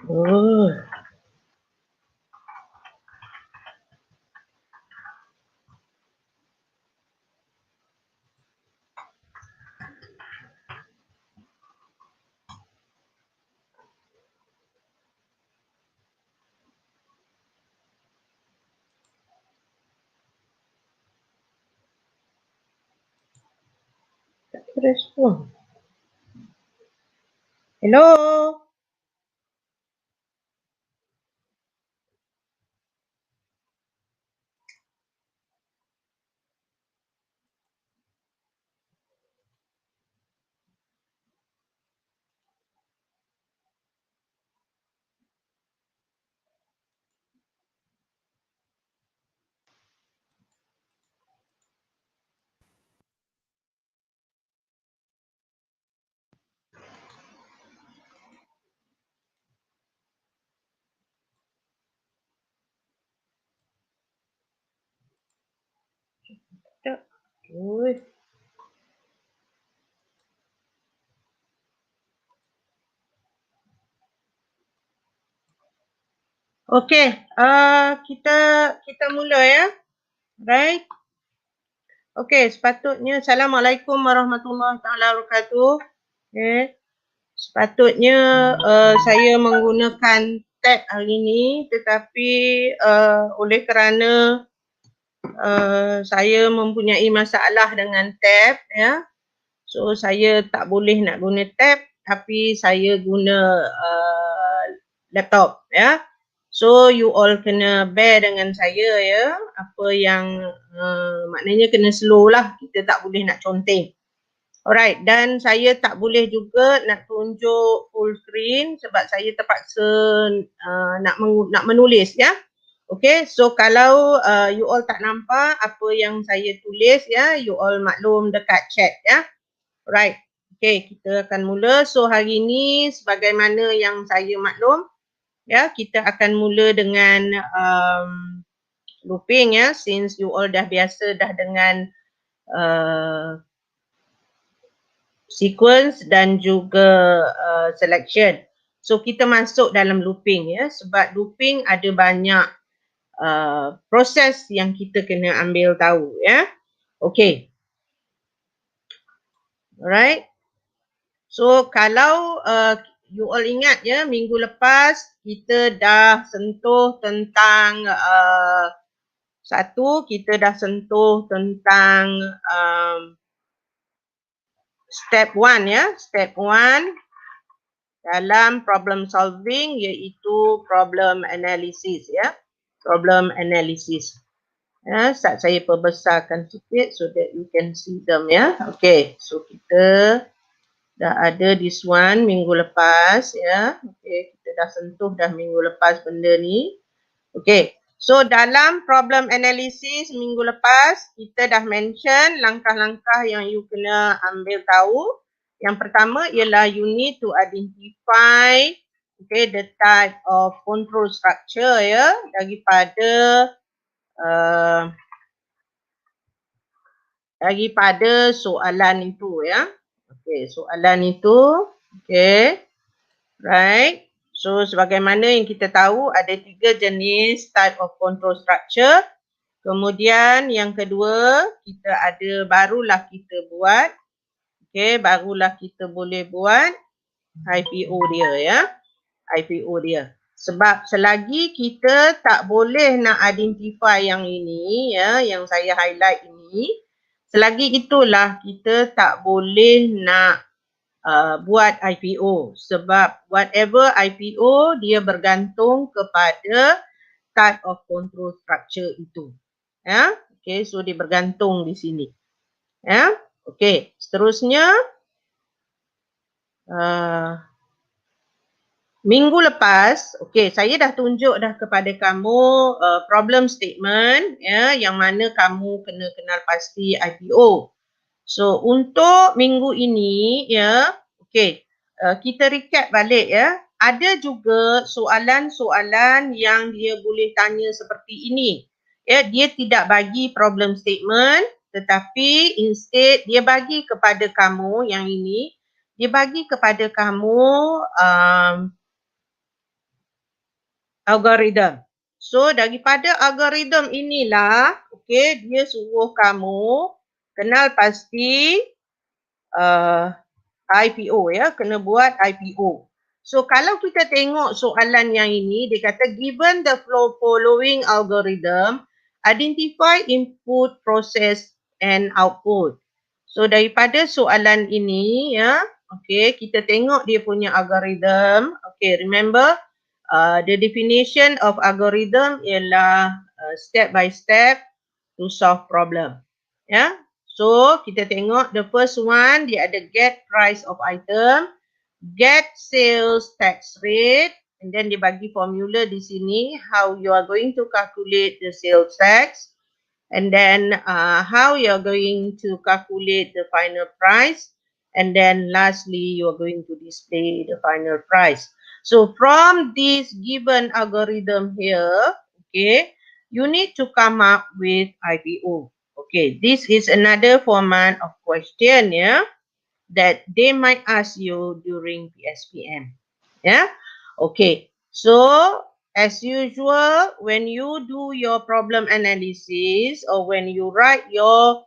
Oh. Tak respon. Hello. Tak. Oi. Okey, kita mula ya. Right? Okey, sepatutnya Assalamualaikum warahmatullahi taala wabarakatuh. Okey. Sepatutnya saya menggunakan tab hari ini, tetapi oleh kerana saya mempunyai masalah dengan tab ya. So saya tak boleh nak guna tab, tapi saya guna laptop ya. So you all kena bear dengan saya ya. Apa yang maknanya kena slow lah. Kita tak boleh nak conteng. Alright, dan saya tak boleh juga nak tunjuk full screen sebab saya terpaksa nak menulis ya. Okay, so kalau you all tak nampak apa yang saya tulis ya, you all maklum dekat chat ya. Alright, okay, kita akan mula. So hari ini sebagaimana yang saya maklum, ya, kita akan mula dengan looping ya, since you all dah biasa dah dengan sequence dan juga selection. So kita masuk dalam looping ya, sebab looping ada banyak proses yang kita kena ambil tahu ya. Okay. Alright. So kalau you all ingat ya, minggu lepas kita dah sentuh tentang kita dah sentuh tentang step 1 ya. Step 1 dalam problem solving iaitu problem analysis ya. Problem analysis. Ya, saya perbesarkan sikit so that you can see them ya. Okay, so kita dah ada this one minggu lepas ya. Okay, kita dah sentuh dah minggu lepas benda ni. Okay, so dalam problem analysis minggu lepas kita dah mention langkah-langkah yang you kena ambil tahu. Yang pertama ialah you need to identify the type of control structure ya daripada soalan itu ya. Okay, soalan itu. Okay. Right. So sebagaimana yang kita tahu ada 3 jenis type of control structure. Kemudian yang kedua barulah kita buat. Okay, barulah kita boleh buat IPO dia ya. IPO dia. Sebab selagi kita tak boleh nak identify yang ini ya, yang saya highlight ini, selagi itulah kita tak boleh nak buat IPO. Sebab whatever IPO dia bergantung kepada type of control structure itu. Ya, okay, so dia bergantung di sini. Ya, okay, seterusnya minggu lepas, okay, saya dah tunjuk dah kepada kamu problem statement ya, yang mana kamu kena kenal pasti IPO. So untuk minggu ini ya, okay, kita recap balik ya. Ada juga soalan-soalan yang dia boleh tanya seperti ini. Ya, dia tidak bagi problem statement, tetapi instead dia bagi kepada kamu yang ini, dia bagi kepada kamu algorithm. So daripada algorithm inilah, okay, dia suruh kamu kenal pasti IPO ya, kena buat IPO. So kalau kita tengok soalan yang ini, dia kata given the following algorithm, identify input, process and output. So daripada soalan ini ya, okay, kita tengok dia punya algorithm. Okay, remember the definition of algorithm ialah step by step to solve problem. Ya. So kita tengok the first one, dia ada get price of item, get sales tax rate, and then dia bagi formula di sini how you are going to calculate the sales tax, and then how you are going to calculate the final price, and then lastly you are going to display the final price. So from this given algorithm here, okay, you need to come up with IPO. Okay, this is another format of question, yeah, that they might ask you during PSPM. Yeah, okay. So as usual, when you do your problem analysis or when you write your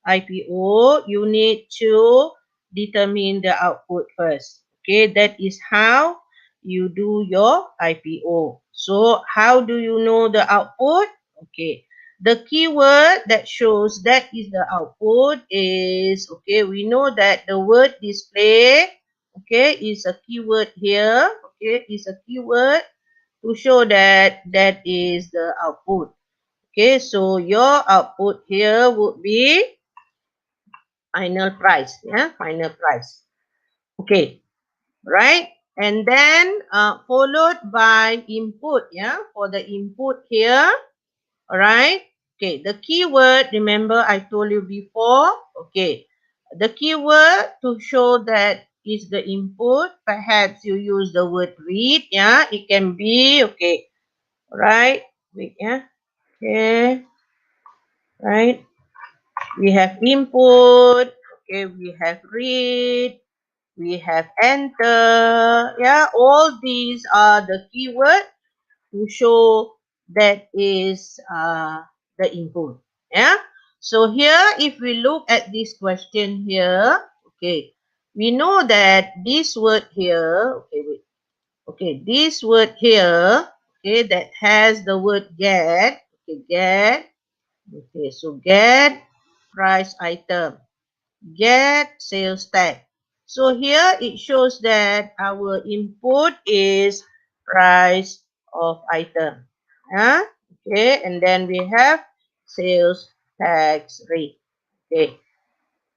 IPO, you need to determine the output first. Okay, that is how you do your IPO. So how do you know the output? Okay, the keyword that shows that is the output is, okay, we know that the word display, okay, is a keyword here. Okay, is a keyword to show that that is the output. Okay, so your output here would be final price. Yeah, final price. Okay, right? And then followed by input. Yeah, for the input here. All right. Okay, the keyword, remember I told you before. Okay, the keyword to show that is the input. Perhaps you use the word read. Yeah, it can be, okay. All right. Wait, yeah. Okay. Right. We have input. Okay, we have read. We have enter. Yeah, all these are the keyword to show that is the input. Yeah. So here, if we look at this question here, okay, we know that this word here, okay, wait, okay, this word here, okay, that has the word get, okay, get, okay, so get price item, get sales tag. So here it shows that our input is price of item. Yeah? Okay, and then we have sales tax rate. Okay,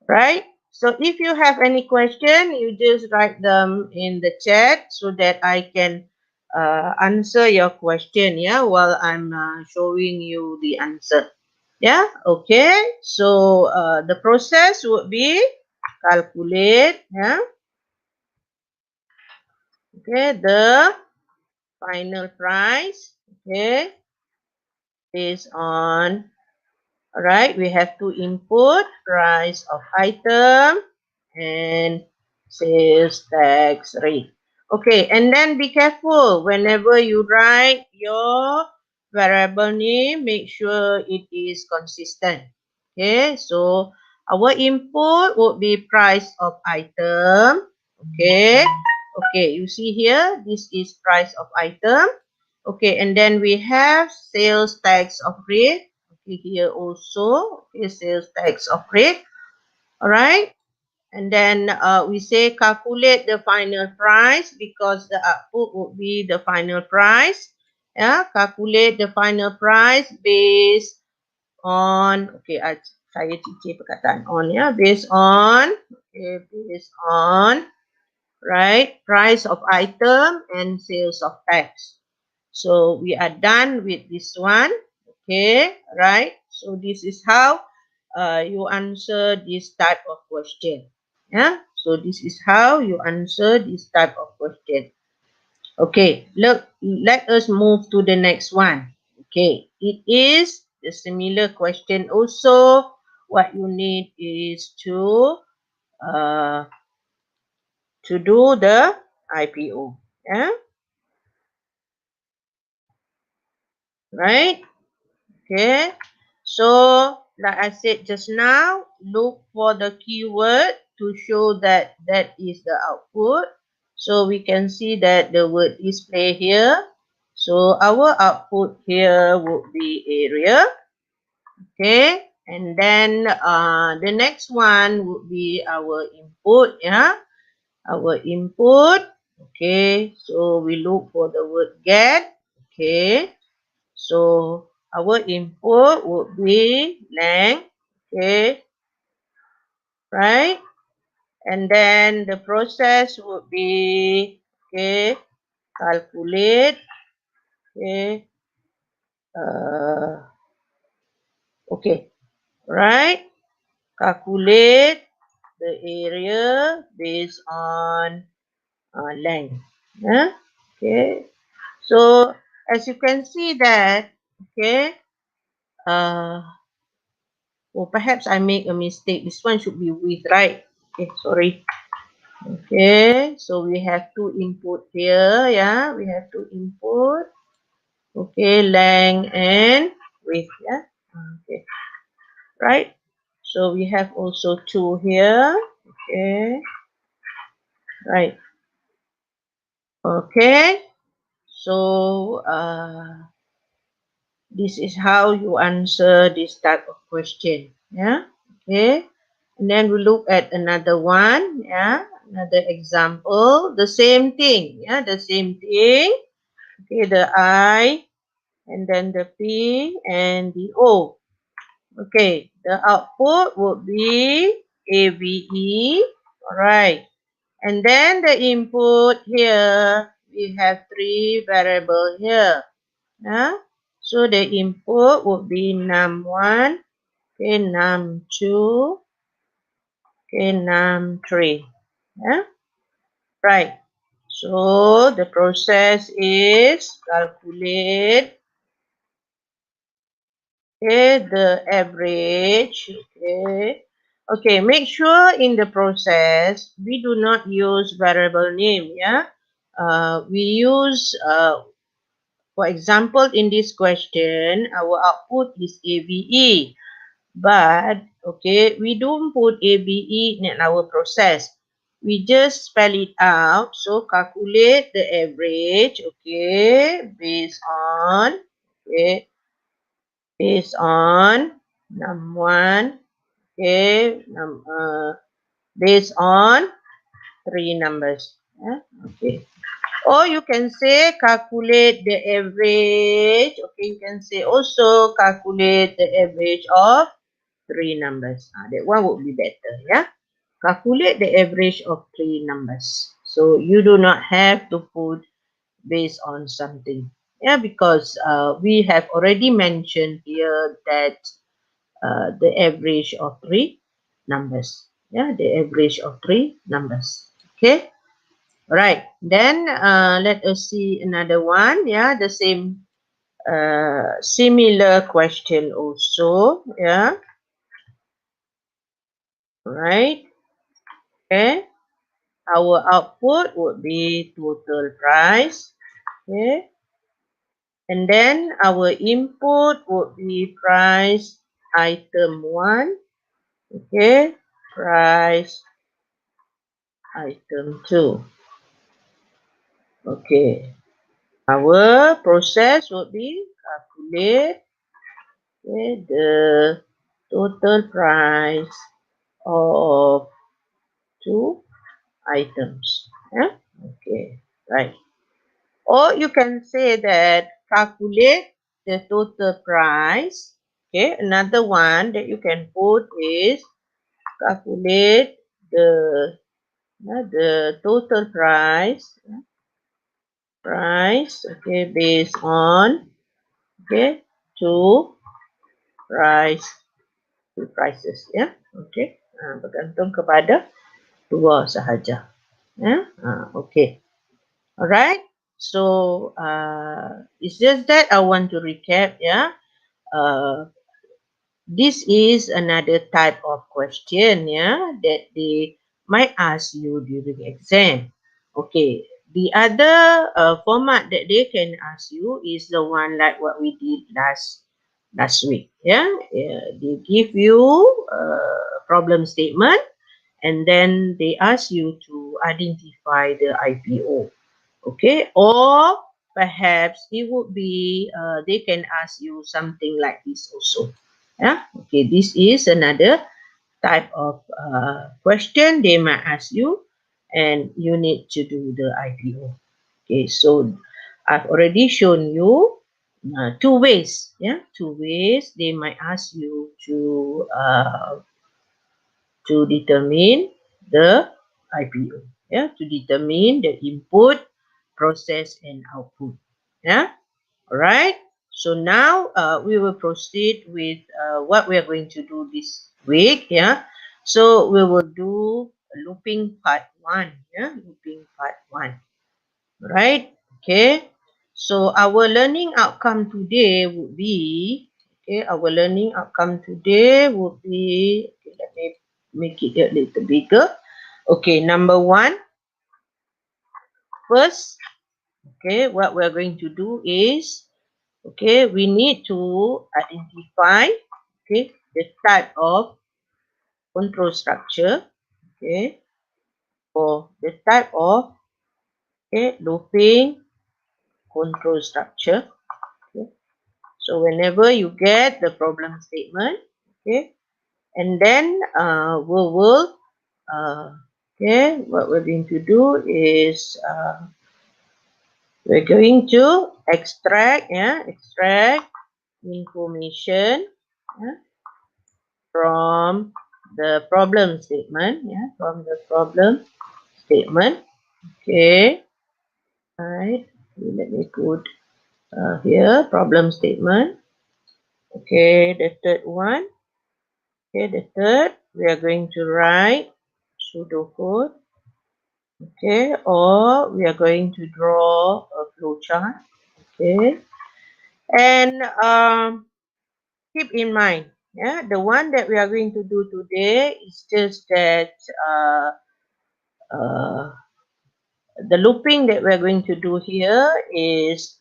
right? So if you have any question, you just write them in the chat so that I can answer your question, yeah, while I'm showing you the answer. Yeah, okay. So the process would be calculate, yeah, okay, the final price, okay, based on, all right, we have to input price of item and sales tax rate. Okay, and then be careful whenever you write your variable name, make sure it is consistent. Okay, so our input would be price of item. Okay, okay, you see here, this is price of item. Okay, and then we have sales tax of rate. Okay, here also, okay, sales tax of rate. All right. And then we say calculate the final price because the output would be the final price. Yeah, calculate the final price based on, okay, saya cicir perkataan on, ya, based on, okay, based on, right, price of item and sales of tax. So we are done with this one. Okay, right? So this is how you answer this type of question. Yeah. So this is how you answer this type of question. Okay. Look, let us move to the next one. Okay. It is the similar question also. What you need is uh, to do the IPO. Yeah. right? Okay, so like I said just now, look for the keyword to show that that is the output. So we can see that the word display here. So our output here would be area. Okay, and then the next one would be our input. Yeah, our input. Okay, so we look for the word get. Okay, so our input would be length. Okay, right? And then the process would be, okay, calculate. Okay, uh, okay, right? Calculate the area based on length. Yeah? Okay, so as you can see that, okay, uh, oh, perhaps I make a mistake. This one should be width, right? Okay, sorry. Okay, so we have two input here. Yeah, we have two input. Okay, length and width. Yeah. Okay, right. So we have also two here. Okay, right. Okay, so this is how you answer this type of question. Yeah. Okay, and then we look at another one. Yeah, another example. The same thing. Yeah, the same thing. Okay, the I and then the P and the O. Okay, the output would be AVE. Alright, and then the input here, we have three variable here. Yeah? So the input would be num1, okay, num2, okay, num3. Yeah? Right. So the process is calculate, okay, the average. Okay. Okay, make sure in the process we do not use variable name. Yeah. We use for example in this question our output is AVE, but okay, we don't put AVE in our process. We just spell it out. So calculate the average, okay, okay, based on num1, okay, based on three numbers. Yeah? Okay. Or you can say calculate the average. Okay, you can say also calculate the average of three numbers. That one would be better. Yeah. Calculate the average of three numbers. So you do not have to put based on something. Yeah, because we have already mentioned here that the average of three numbers. Yeah, the average of three numbers. Okay. Right. Then let us see another one. Yeah, the same similar question also. Yeah. Right. Okay. Our output would be total price. Okay. And then our input would be price item 1. Okay. Price item 2. Okay. Our process would be calculate, okay, the total price of two items. Yeah? Okay. Right. Or you can say that calculate the total price. Okay. Another one that you can put is calculate the total price, okay, based on, okay, two price two prices, ya. Okay, bergantung kepada dua sahaja. Ya. Okay. Alright. So it's just that I want to recap. Yeah. This is another type of question. Yeah, that they might ask you during exam. Okay. The other format that they can ask you is the one like what we did last week. Yeah, they give you a problem statement, and then they ask you to identify the IPO. Okay, or perhaps it would be they can ask you something like this also. Yeah, okay, this is another type of question they might ask you, and you need to do the IPO. Okay, so I've already shown you two ways. Yeah, two ways they might ask you to determine the IPO. Yeah, to determine the input, process, and output. Yeah, all right. So now we will proceed with what we are going to do this week. Yeah. So we will do looping part one. Yeah, looping part one. Right. Okay. So our learning outcome today would be, okay, our learning outcome today would be, okay, let me make it a little bigger. Okay, number one, first, okay, what we're going to do is, okay, we need to identify, okay, the type of control structure, okay, or the type of, okay, looping control structure. Okay. So whenever you get the problem statement, okay, and then we will, okay, what we're going to do is we're going to extract, yeah, extract information, yeah, from the problem statement, yeah, from the problem statement. Okay, right. Let me put here problem statement. Okay, the third one. Okay, the third, we are going to write pseudocode. Okay, or we are going to draw a flowchart. Okay, and keep in mind, yeah, the one that we are going to do today is just that uh, the looping that we're going to do here is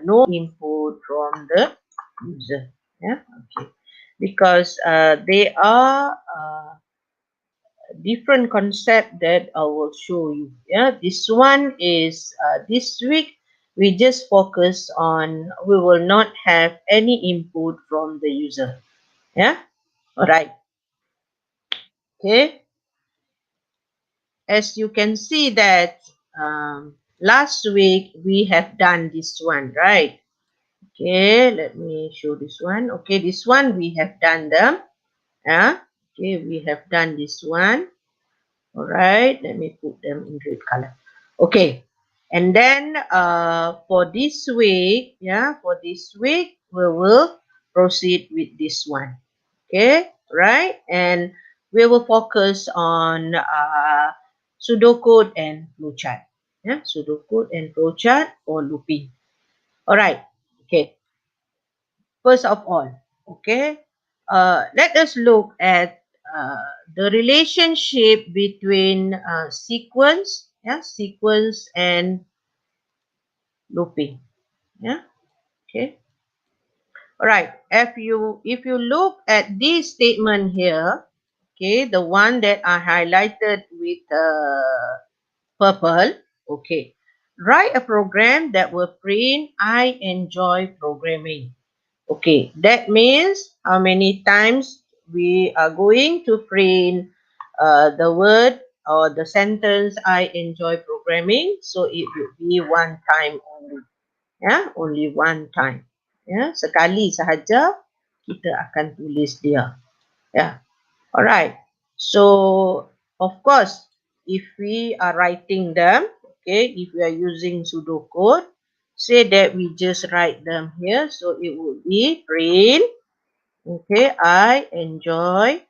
no input from the user. Yeah, okay, because they are different concept that I will show you. Yeah, this one is this week we just focus on, we will not have any input from the user. Yeah, all right. Okay, as you can see that last week we have done this one, right? Okay, let me show this one. Okay, this one we have done them. Yeah, okay, we have done this one. All right, let me put them in red color. Okay, and then for this week, yeah, for this week we will proceed with this one. Okay, right, and we will focus on pseudocode and flowchart. Yeah, pseudocode and flowchart or looping. All right. Okay. First of all, okay, let us look at the relationship between sequence, yeah, sequence and looping. Yeah, okay. All right. If you look at this statement here, okay, the one that I highlighted with purple, okay, write a program that will print "I enjoy programming." Okay, that means how many times we are going to print the word or the sentence "I enjoy programming." So it will be one time only. Ya, only one time. Ya, sekali sahaja kita akan tulis dia. Ya, alright. So of course, if we are writing them, okay, if we are using pseudocode, say that we just write them here. So it would be print. Okay, I enjoy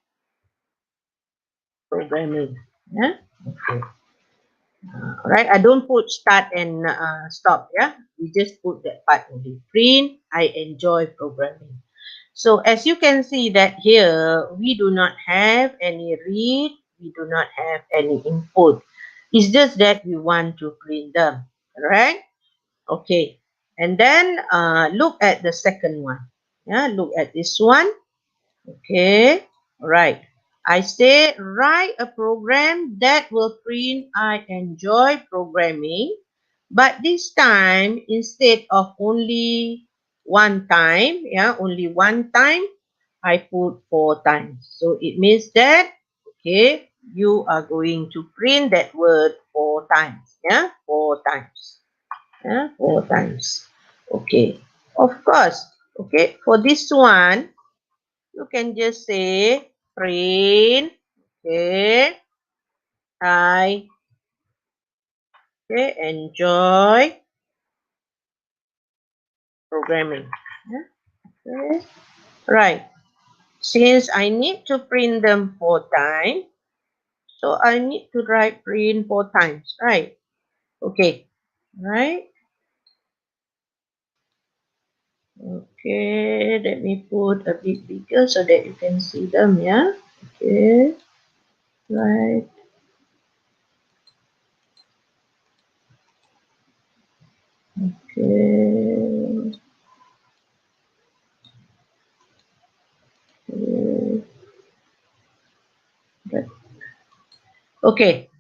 programming. Yeah. Okay. Alright, I don't put start and stop. Yeah, we just put that part only. Print. I enjoy programming. So as you can see that here, we do not have any read. We do not have any input. It's just that we want to print them. Correct? Okay. And then look at the second one. Yeah, look at this one. Okay. Right. I say write a program that will print I enjoy programming. But this time, instead of only one time, only one time, I put 4 times. So it means that, okay, you are going to print that word 4 times. 4 times. 4 times. Okay. Of course. Okay. For this one, you can just say print. Okay. I enjoy programming. Okay. Right. Since I need to print them 4 times, so I need to write print 4 times. Right. Okay. Right. Okay. Let me put a bit bigger so that you can see them. Yeah. Okay. Right. Okay. Okay. Right. Okay.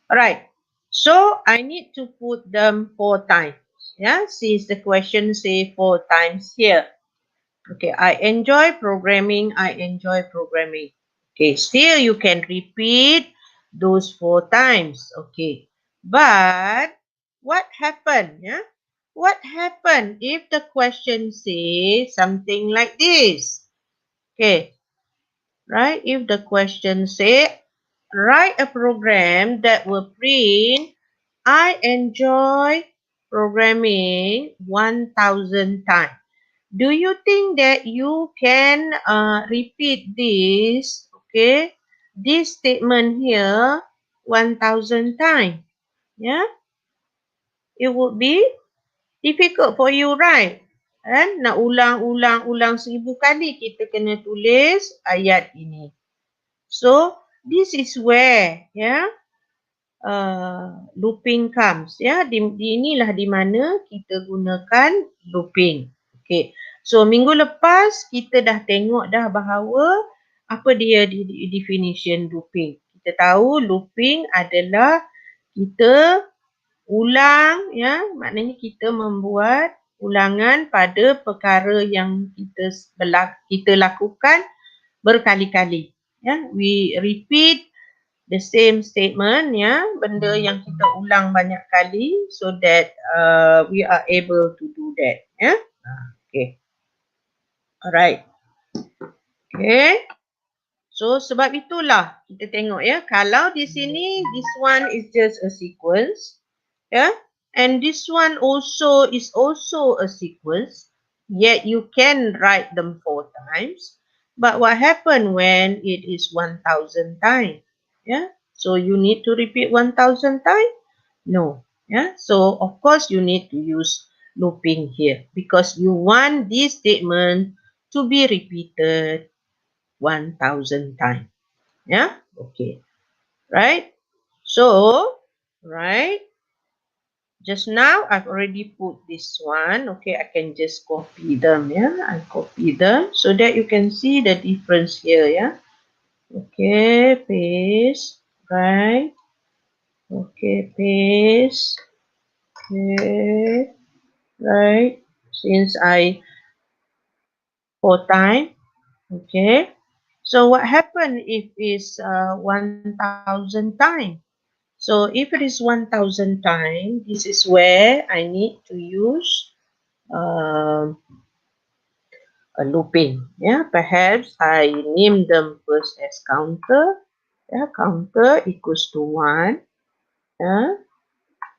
All right. So I need to put them 4 times. Yeah. Since the question say 4 times here. Okay. I enjoy programming. I enjoy programming. Okay. Still you can repeat those 4 times. Okay. But what happened? Yeah. What happened if the question says something like this? Okay. Right? If the question say write a program that will print I enjoy programming 1000 times. Do you think that you can repeat this, okay, this statement here 1000 times? Yeah, it would be difficult for you, right? And nak ulang 1000 kali kita kena tulis ayat ini. So this is where, yeah, looping comes. Ya, inilah di mana kita gunakan looping. Okay. So minggu lepas kita dah tengok dah bahawa apa dia definition looping. Kita tahu looping adalah kita ulang, ya, maknanya kita membuat ulangan pada perkara yang kita lakukan berkali-kali. Ya, we repeat the same statement, ya, benda yang kita ulang banyak kali so that we are able to do that, ya. Okay. Alright. Okay. So sebab itulah kita tengok, ya, kalau di sini this one is just a sequence, ya, and this one also is also a sequence, yet you can write them 4 times. But what happen when it is 1000 times? Yeah. So you need to repeat 1000 times? No. Yeah. So of course you need to use looping here because you want this statement to be repeated 1000 times. Yeah. Okay. Right. So, right. Just now I've already put this one. Okay, I can just copy them. Yeah, I copy them so that you can see the difference here. Yeah. Okay, paste. Right. Okay, paste. Okay. Right. Since I 4 times. Okay. So what happened if it's 1000 times? So if it is 1000 times, this is where I need to use a looping. Yeah, perhaps I name them first as counter. Yeah, counter equals to 1. Yeah.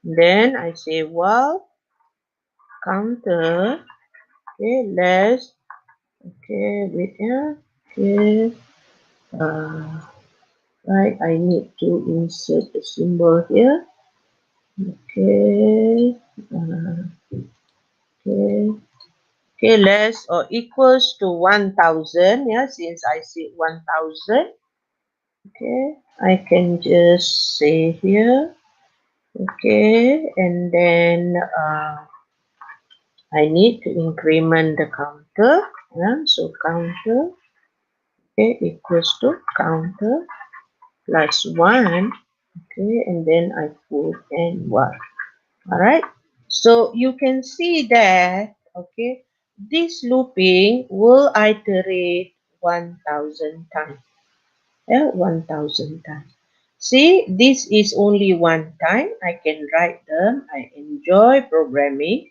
Then I say, well, counter, okay, less, okay, wait, yeah, okay, right, I need to insert a symbol here, okay, okay, okay, less or equals to 1000, yeah, since I said 1000, okay, I can just say here, Okay, and then I need to increment the counter. Yeah, so counter, okay, equals to counter plus 1. Okay, and then I put N1. Alright, so you can see that, okay, this looping will iterate 1000 times. Yeah, 1000 times. See, this is only one time. I can write them. I enjoy programming.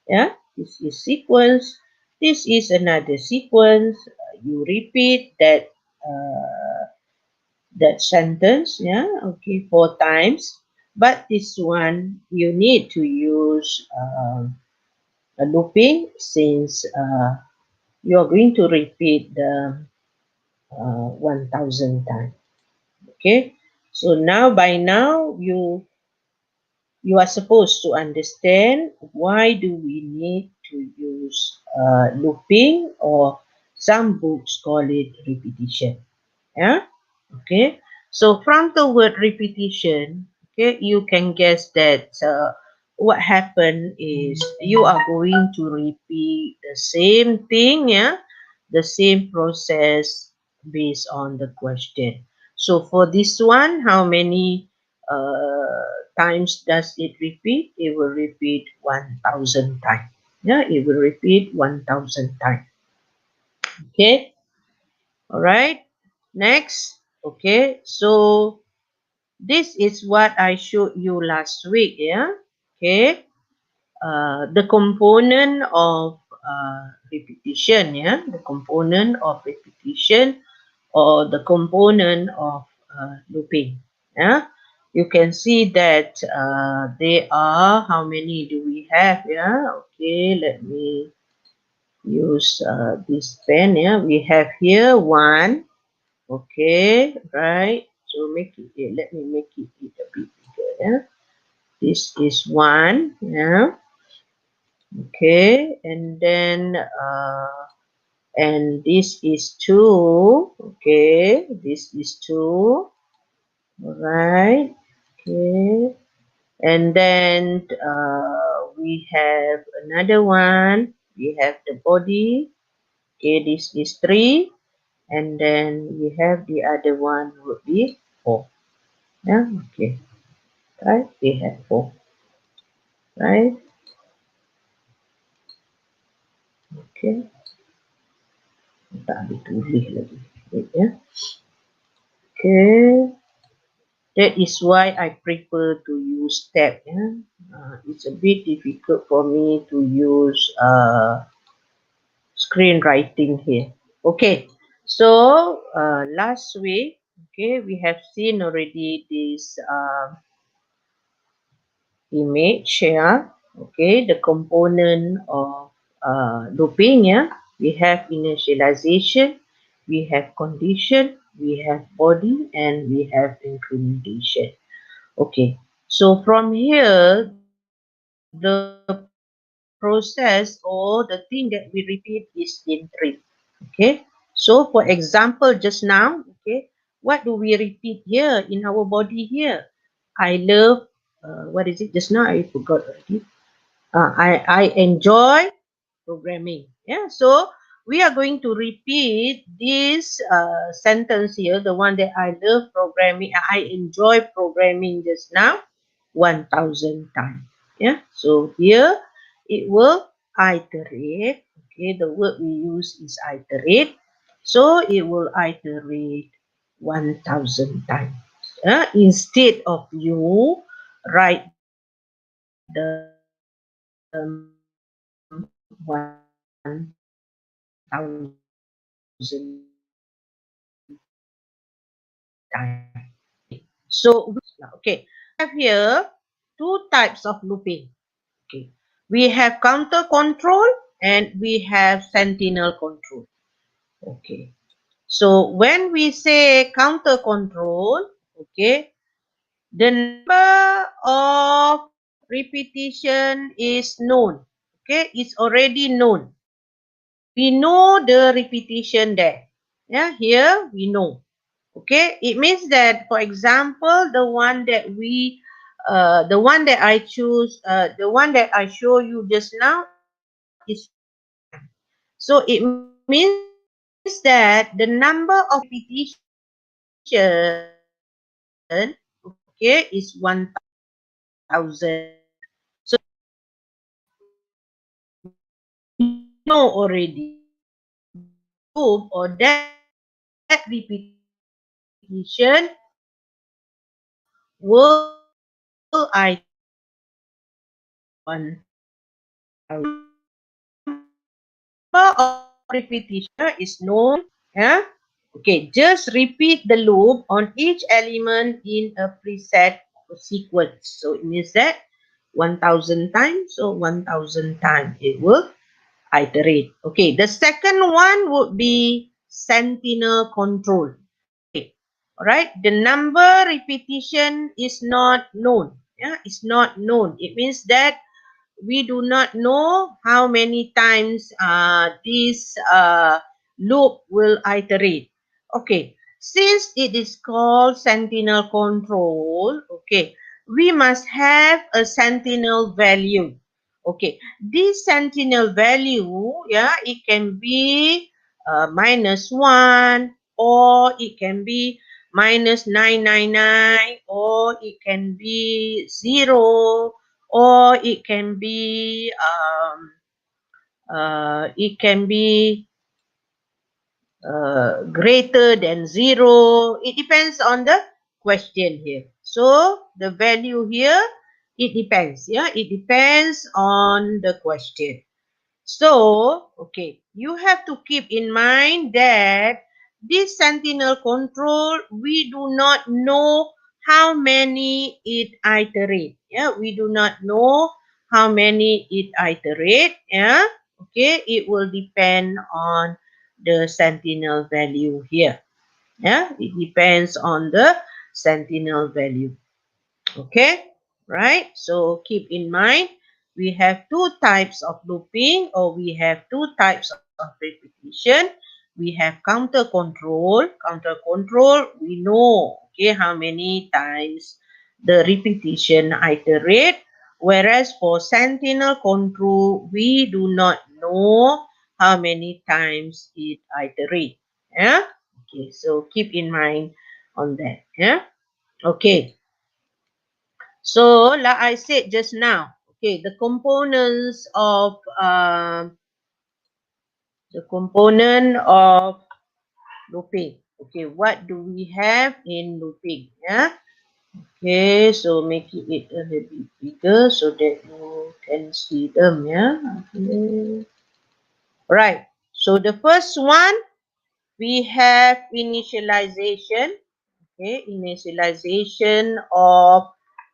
Yeah, this is sequence. This is another sequence. You repeat that sentence. Yeah, okay, 4 times. But this one you need to use a looping since you are going to repeat the 1000 times. Okay, so now by now you are supposed to understand why do we need to use looping, or some books call it repetition. Yeah, okay, so from the word repetition, okay, you can guess that what happened is you are going to repeat the same thing, yeah, the same process based on the question. So for this one, how many times does it repeat? It will repeat 1000 times. Yeah, it will repeat 1000 times. Okay, all right. Next, okay, so this is what I showed you last week. Yeah, okay, the component of repetition. Yeah, the component of repetition, or the component of looping. Yeah, you can see that they are, how many do we have? Yeah, okay, let me use this pen. Yeah, we have here one. Okay, right. So make it, let me make it a bit bigger. Yeah, this is one. Yeah, okay, and this is two. Okay, this is two. All right. Okay, and then we have another one. We have the body. Okay, this is three, and then we have the other one would be four. Yeah, okay. Right, we have four. Right, okay. Tak ada tulis lagi. Wait, ya. Okay. That is why I prefer to use tab. Yeah, it's a bit difficult for me to use screenwriting here. Okay, so last week, okay, we have seen already this image here. Okay, the component of looping. Yeah, we have initialization, we have condition, we have body, and we have incrementation. Okay, so from here, the process or the thing that we repeat is in three. Okay, so for example, just now, okay, what do we repeat here in our body here? I love, what is it just now? I forgot already. I enjoy programming. Yeah, so we are going to repeat this sentence here, the one that I love programming, I enjoy programming just now, 1000 times. Yeah, so here it will iterate. Okay, the word we use is iterate. So it will iterate 1000 times. Instead of you write them 1000 times. So okay, we have here two types of looping. Okay, we have counter control and we have sentinel control. Okay, so when we say counter control, okay, the number of repetition is known. Okay, it's already known. We know the repetition there. Yeah, here we know. Okay, it means that, for example, the one that we the one that I choose, the one that I show you just now is 1 time. So it means that the number of repetition, okay, is 1,000. So we know already that loop or that repetition will iterate 1,000. Number of repetition is known. Yeah. Okay, just repeat the loop on each element in a preset sequence. So it means that 1,000 times, so 1,000 times it will iterate. Okay, the second one would be Sentinel Control. Okay, all right. The number repetition is not known. Yeah, it's not known. It means that we do not know how many times this loop will iterate. Okay, since it is called Sentinel Control, okay, we must have a Sentinel value. Okay, this Sentinel value, yeah, it can be -1, or it can be -999, or it can be 0, or it can be greater than 0. It depends on the question here. So the value here, it depends. Yeah, it depends on the question. So, okay, you have to keep in mind that this Sentinel Control, we do not know how many it iterate. Yeah, we do not know how many it iterate. Yeah, okay, it will depend on the Sentinel value here. Yeah, it depends on the Sentinel value. Okay, right? So keep in mind, we have two types of looping, or we have two types of repetition. We have counter control. Counter control, we know, okay, how many times the repetition iterate. Whereas for sentinel control, we do not know how many times it iterate. Yeah. Okay, so keep in mind on that. Yeah. Okay. So, like I said just now, okay, the components of looping. Okay, what do we have in looping? Yeah. Okay, so making it a little bit bigger so that you can see them. Yeah. Okay. Right. So the first one, we have initialization. Okay, initialization of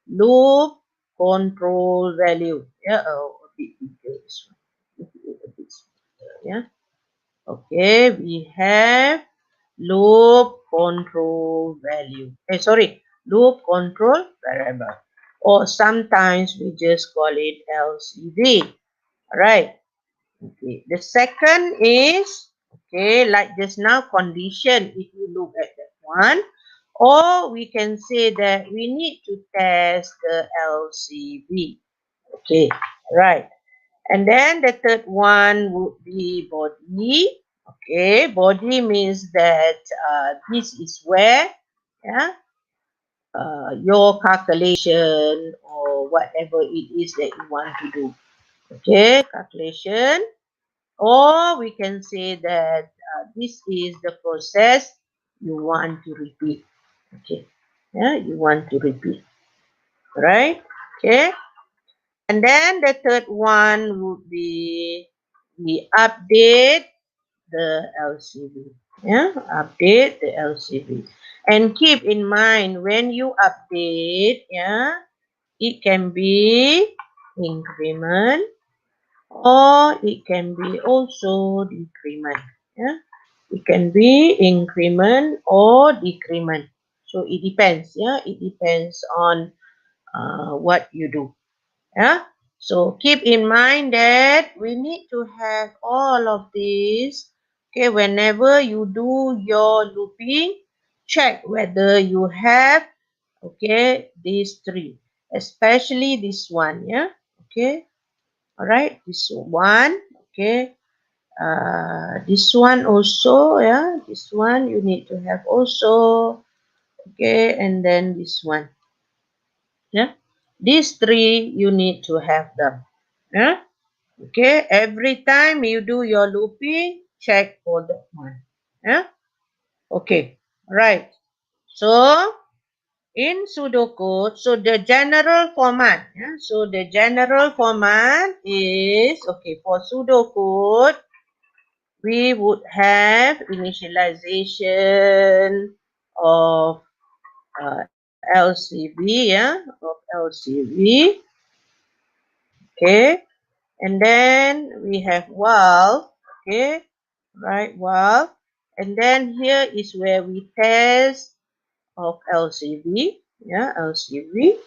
loop control value. Yeah, oh, a bit bigger this one. Make it a bit smaller, yeah. Okay, we have loop control value. Sorry, loop control variable. Or sometimes we just call it LCV. Alright. Okay. The second is, okay, like just now, condition. If you look at that one, or we can say that we need to test the LCV. Okay, right. And then the third one would be body. Okay, body means that this is where, yeah, your calculation or whatever it is that you want to do. Okay, calculation. Or we can say that this is the process you want to repeat. Okay. Yeah, you want to repeat. Right? Okay. And then the third one would be we update the LCV. Yeah, update the LCV. And keep in mind when you update, yeah, it can be increment, or it can be also decrement. Yeah, it can be increment or decrement. So it depends. Yeah, it depends on what you do. Yeah. So keep in mind that we need to have all of this. Okay, whenever you do your looping, check whether you have, okay, these three. especially this one, yeah. Okay, all right, this one, okay. This one also, yeah, this one you need to have also, okay, and then this one, yeah. These three you need to have them, yeah. Okay, every time you do your looping, check for that one, yeah. Okay, right. So in pseudocode, so the general format, yeah, so the general format is, okay, for pseudocode, we would have initialization of LCV, yeah, of LCV, okay, and then we have while, okay, right, while, and then here is where we test of LCV, yeah, LCV.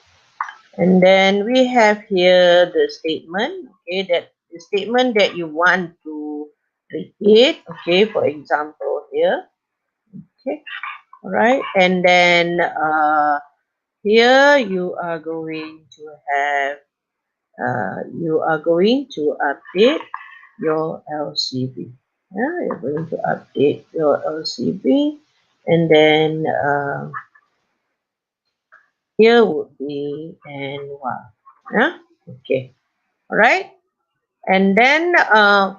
And then we have here the statement, okay, that the statement that you want to repeat, okay, for example here, okay, all right, and then here you are going to have, you are going to update your LCV, yeah, you're going to update your LCV, and then here would be and wow, yeah, okay, all right. And then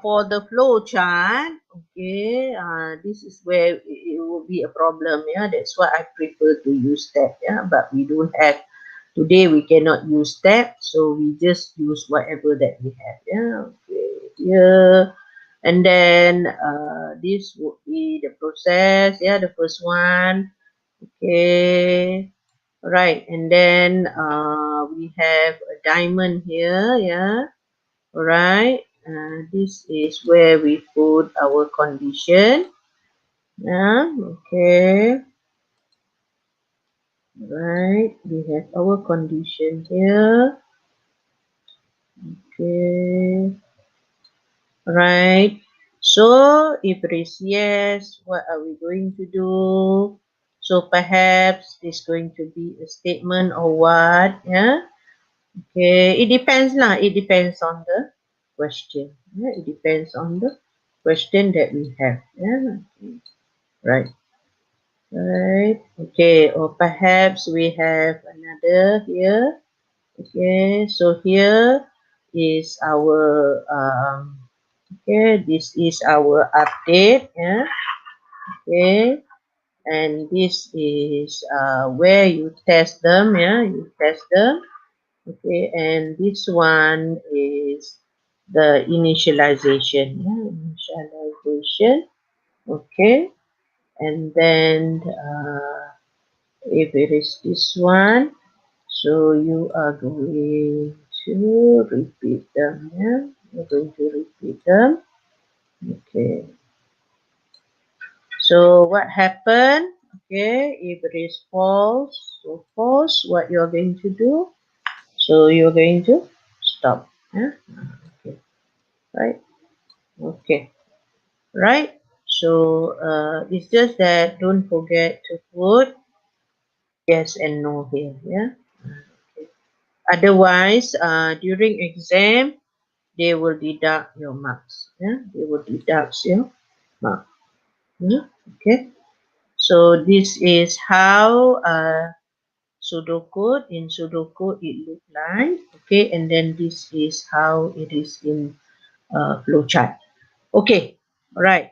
for the flow chart, okay, this is where it will be a problem, yeah. That's why I prefer to use that, yeah. But we don't have, today we cannot use that, so we just use whatever that we have, yeah. Okay, here. And then this would be the process, yeah, the first one, okay. Right, and then we have a diamond here, yeah. Alright, this is where we put our condition. Yeah, okay. Right, we have our condition here. Okay, right. So if it is yes, what are we going to do? So perhaps it's going to be a statement or what? Yeah. Okay, it depends lah. It depends on the question. Yeah, it depends on the question that we have. Yeah. Okay. Right. Right. Okay. Or perhaps we have another here. Okay. So here is our okay. This is our update. Yeah. Okay. And this is where you test them. Yeah. You test them. Okay. And this one is the initialization. Yeah. Initialization. Okay. And then if it is this one, so you are going to repeat them, yeah, you're going to repeat them. Okay, so what happened, okay, if it is false, so false, what you're going to do, so you're going to stop, yeah. Okay, right, okay, right. So it's just that don't forget to put yes and no here, yeah. Okay. Otherwise, during exam, they will deduct your marks. Yeah, they will deduct your mark. Yeah? Okay. So this is how pseudocode in pseudocode it look like. Okay, and then this is how it is in flowchart. Okay. All right.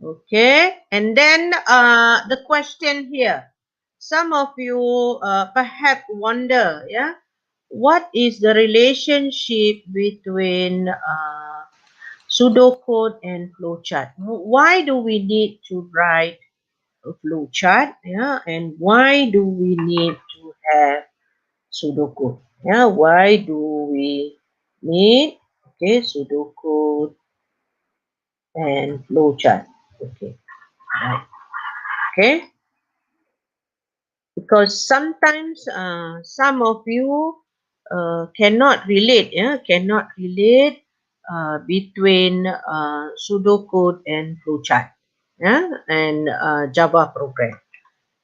Okay, and then the question here. Some of you perhaps wonder, yeah, what is the relationship between pseudocode and flowchart? Why do we need to write a flowchart? Yeah, and why do we need to have pseudocode? Yeah, why do we need pseudocode and flowchart? Okay, right. Okay, because sometimes some of you cannot relate, yeah, cannot relate between pseudocode and flowchart, yeah, and Java program.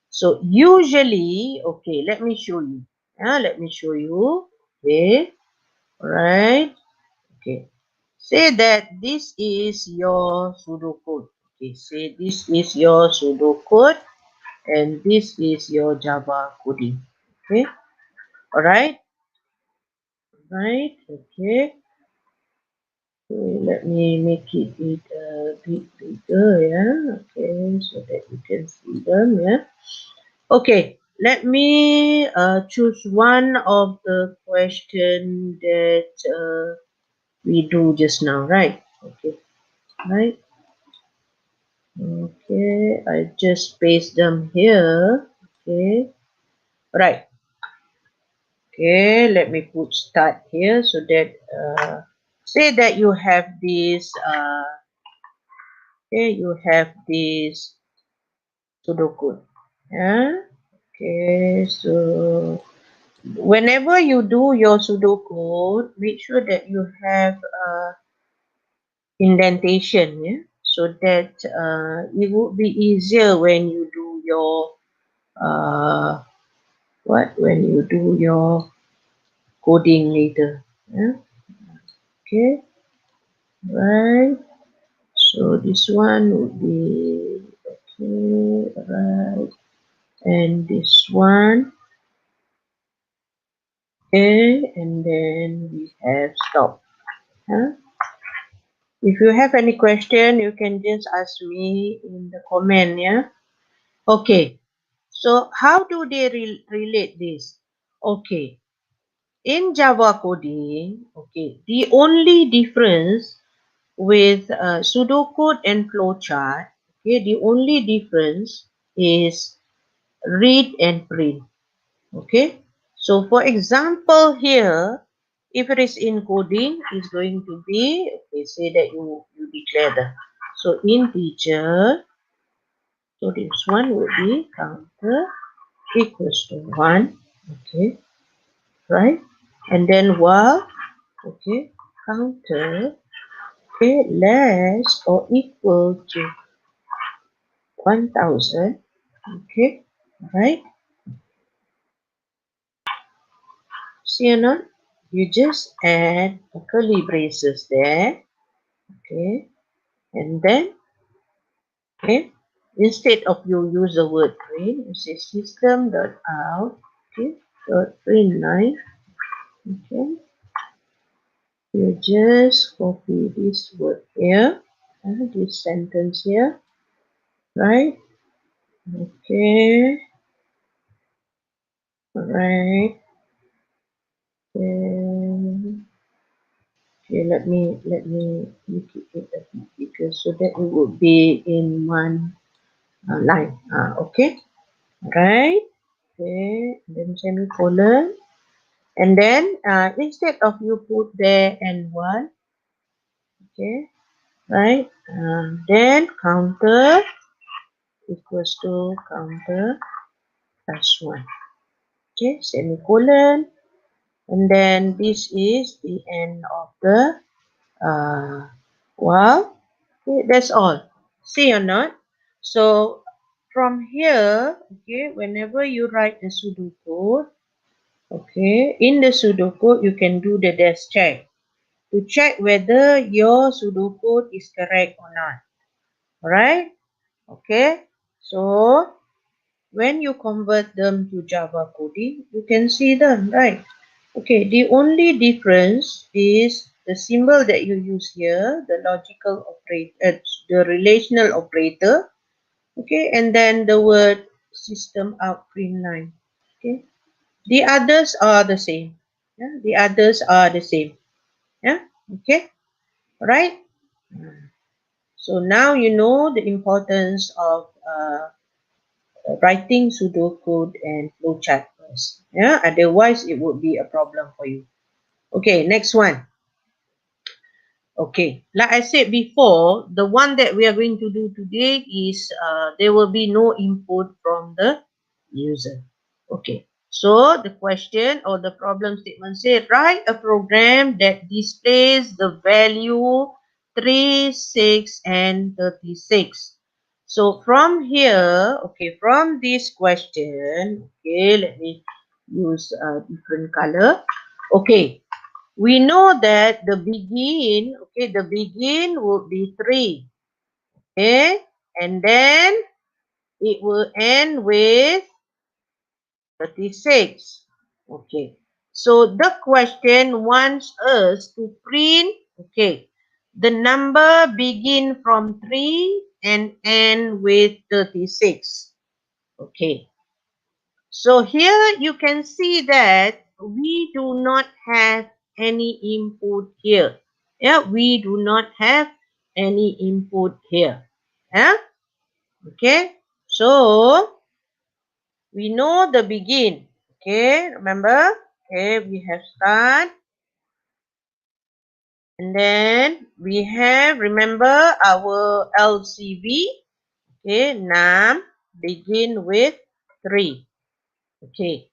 So usually, okay, let me show you. Let me show you. Okay, alright. Okay, say that this is your pseudocode. Okay, say this is your pseudocode and this is your Java coding. Okay, alright. Right, okay. So let me make it a bit bigger, yeah. Okay, so that you can see them, yeah. Okay, let me choose one of the question that we do just now, right? Okay, right. Okay, I just paste them here. Okay, right. Okay, let me put start here so that say that you have this okay, you have this pseudocode. Yeah. Okay, so whenever you do your pseudocode, make sure that you have indentation, yeah, so that it would be easier when you do your when you do your coding later. Yeah. Okay, right. So this one would be okay, right, and this one. Okay, and then we have stop. Huh? If you have any question, you can just ask me in the comment. Yeah. Okay. So how do they relate this? Okay. In Java coding, okay, the only difference with pseudocode and flowchart, okay, the only difference is read and print. Okay, so for example here, if it is in coding, it's going to be, okay, say that you declare the, so integer, so this one would be counter equals to 1, okay, right, and then while, okay, counter, okay, less or equal to 1000, okay, right, see or not, you just add a curly braces there. Okay, and then okay, instead of you use the word print, you say system dot out, okay, dot print line. Okay, you just copy this word here, this sentence here, right? Okay, right. Then okay, let me make it a bit bigger so that it would be in one line. Okay, right. Okay, then semicolon. And then instead of you put there and one, okay, right? Then counter equals to counter plus one. Okay, semicolon. And then this is the end of the while. Okay, that's all. See or not? So from here, okay, whenever you write the pseudocode, okay, in the pseudocode you can do the dash check to check whether your pseudocode is correct or not. Alright? Okay. So when you convert them to Java coding, you can see them, right? Okay, the only difference is the symbol that you use here, the logical operator, the relational operator, okay, and then the word system out print line. Okay. The others are the same. Yeah, the others are the same. Yeah, okay, right? So now you know the importance of writing pseudocode and flowchart first. Yeah, otherwise it would be a problem for you. Okay, next one. Okay, like I said before, the one that we are going to do today is there will be no input from the user. Okay, so the question or the problem statement says write a program that displays the value 3, 6, and 36. So from here, okay, from this question, okay, let me use a different color. Okay, we know that the begin, okay, the begin would be 3. Okay, and then it will end with 36. Okay, so the question wants us to print, okay, the number begin from 3 and end with 36. Okay, so here you can see that we do not have any input here. Yeah, we do not have any input here. Yeah, okay, so we know the begin. Okay, remember? Okay, we have start. And then we have, remember our LCV. Okay, NAM begin with 3. Okay,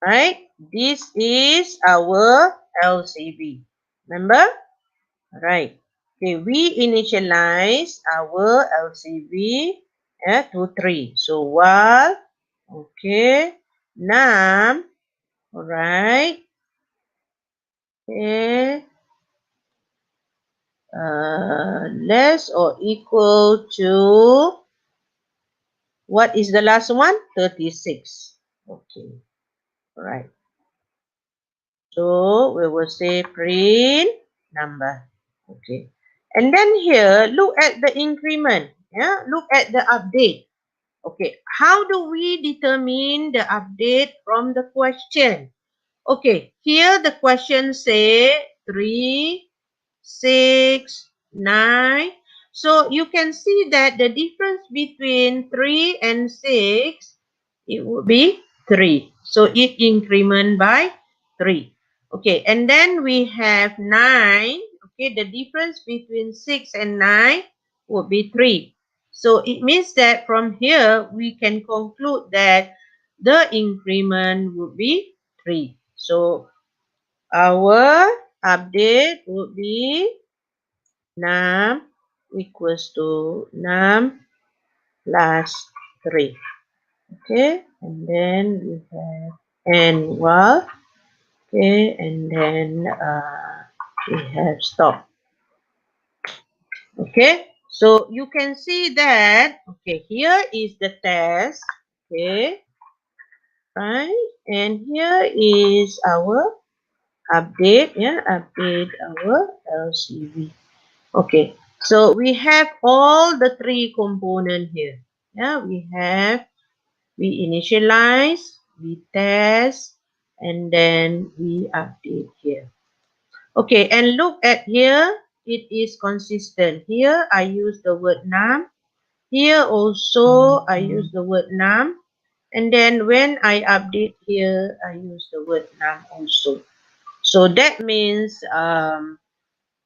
right? This is our LCV. Remember? Right. Okay, we initialize our LCV to 3. So while, okay, NAM, alright, okay, less or equal to, what is the last one? 36. Okay, alright. So we will say print number. Okay. And then here, look at the increment. Yeah, look at the update. Okay, how do we determine the update from the question? Okay, here the question say 3, 6, 9. So you can see that the difference between 3 and 6, it would be 3. So it increment by 3. Okay, and then we have 9. Okay, the difference between 6 and 9 would be 3. So it means that from here, we can conclude that the increment would be 3. So our update would be num equals to num plus 3. Okay, and then we have annual. Okay, and then we have stop. Okay, so you can see that, okay, here is the test. Okay, right, and here is our update. Yeah, update our LCV. Okay, so we have all the 3 components here. Yeah, we initialize, we test, and then we update here. Okay, and look at here, it is consistent. Here I use the word num. Here also I use the word num. And then when I update here, I use the word num also. So that means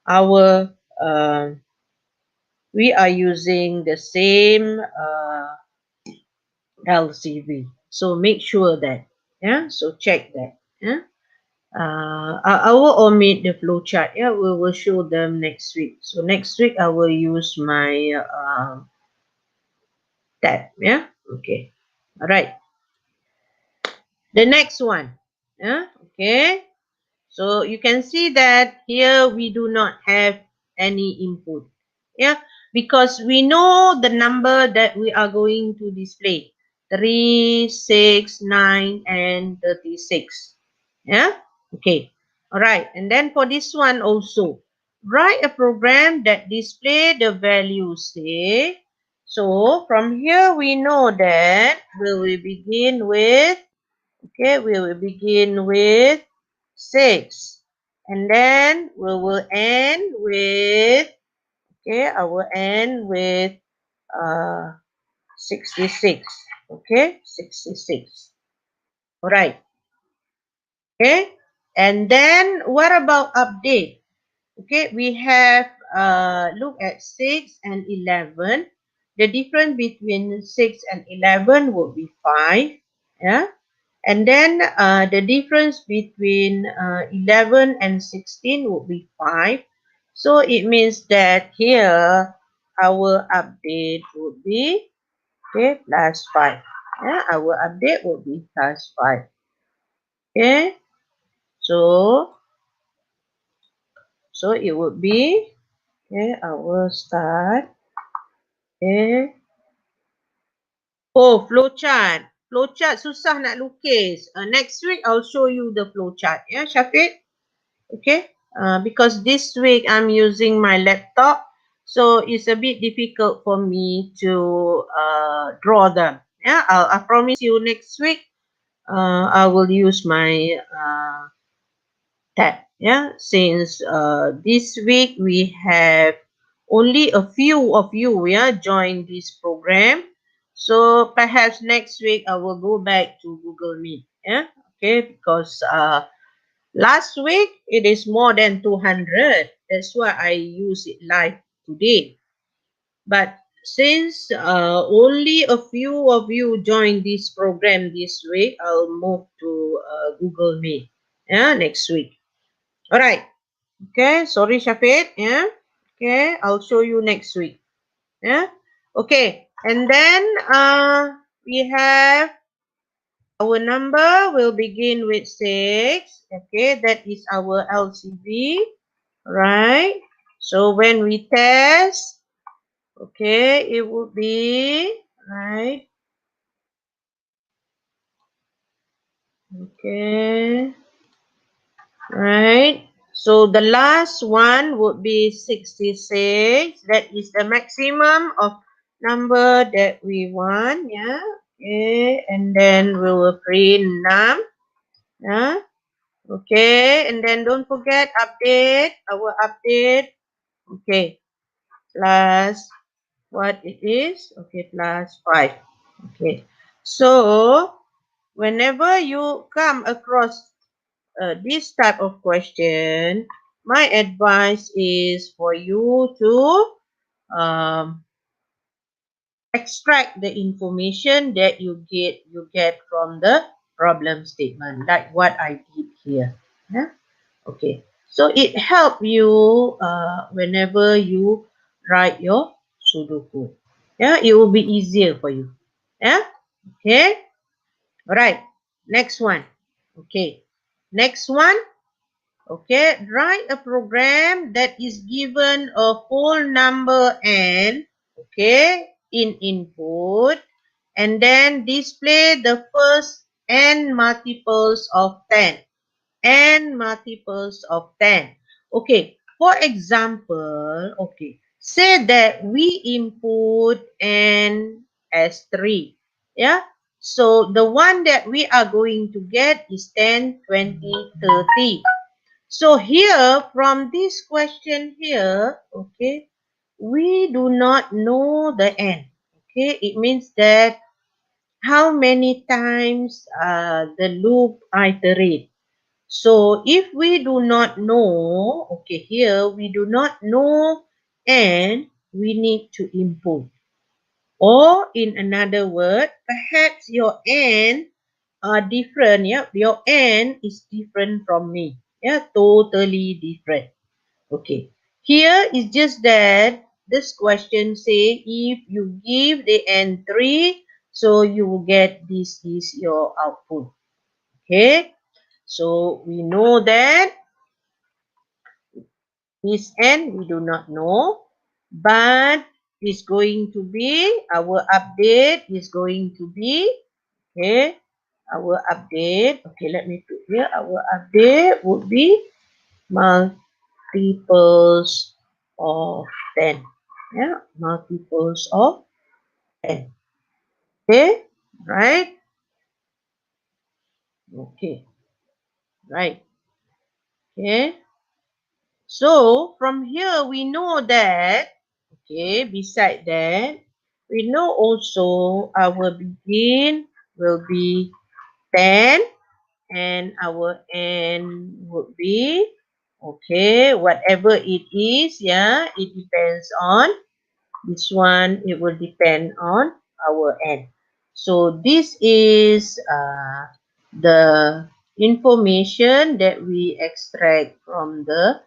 our we are using the same LCV. So make sure that, yeah, so check that. Yeah. I will omit the flowchart. Yeah, we will show them next week. So next week I will use my tab. Yeah, okay. All right. The next one. Yeah, okay. So you can see that here we do not have any input. Yeah, because we know the number that we are going to display. 3, 6, 9, and 36. Yeah, okay. All right, and then for this one also, write a program that display the value, say. So from here we know that we will begin with, okay, we will begin with 6. And then we will end with, okay, I will end with 66. Okay, 66. All right. Okay. And then what about update? Okay, we have look at 6 and 11. The difference between 6 and 11 would be 5. Yeah. And then the difference between 11 and 16 would be 5. So it means that here our update would be, okay, plus 5. Yeah, our update would be plus 5. Okay, so it would be, okay, I will start. Okay. Oh, flowchart. Flowchart susah nak lukis. Next week I'll show you the flowchart. Yeah, Syafiq. Okay. Because this week I'm using my laptop, so it's a bit difficult for me to draw them. Yeah, I promise you next week I will use my tab. Yeah, since this week we have only a few of you, yeah, join this program. So perhaps next week I will go back to Google Meet. Yeah, okay, because last week it is more than 200. That's why I use it live today. But since only a few of you join this program this week, I'll move to Google Meet. Yeah, next week. All right. Okay. Sorry, Shafiq. Yeah. Okay. I'll show you next week. Yeah. Okay. And then we have our number will begin with 6. Okay. That is our LCV. Right. So when we test, okay, it would be, right. Okay. Right. So the last one would be 66. That is the maximum of number that we want. Yeah. Okay. And then we will print num. Yeah. Okay. And then don't forget update. Our update. Okay. Plus what it is. Okay. Plus 5. Okay. So whenever you come across this type of question, my advice is for you to extract the information that you get from the problem statement, like what I did here. Yeah. Okay. So it help you whenever you write your Sudoku. Yeah, it will be easier for you. Yeah. Okay. All right. Next one. Okay. Next one. Okay, write a program that is given a whole number n, okay, in input, and then display the first n multiples of 10. N multiples of 10. Okay, for example, okay, say that we input n as 3. Yeah, so the one that we are going to get is 10, 20, 30. So here, from this question here, okay, we do not know the n. Okay, it means that how many times the loop iterate. So if we do not know, okay, here we do not know n, we need to input. Or in another word, perhaps your n are different. Yeah, your n is different from me. Yeah, totally different. Okay. Here is just that this question say if you give the n 3, so you will get this is your output. Okay. So we know that this n we do not know, but is going to be our update is going to be, okay, our update. Okay, let me put here our update would be multiples of 10. Yeah, multiples of 10. Okay, right? Okay, right. Okay. So from here we know that, okay, beside that, we know also our begin will be 10 and our end would be, okay, whatever it is, yeah, it depends on this one, it will depend on our end. So this is the information that we extract from the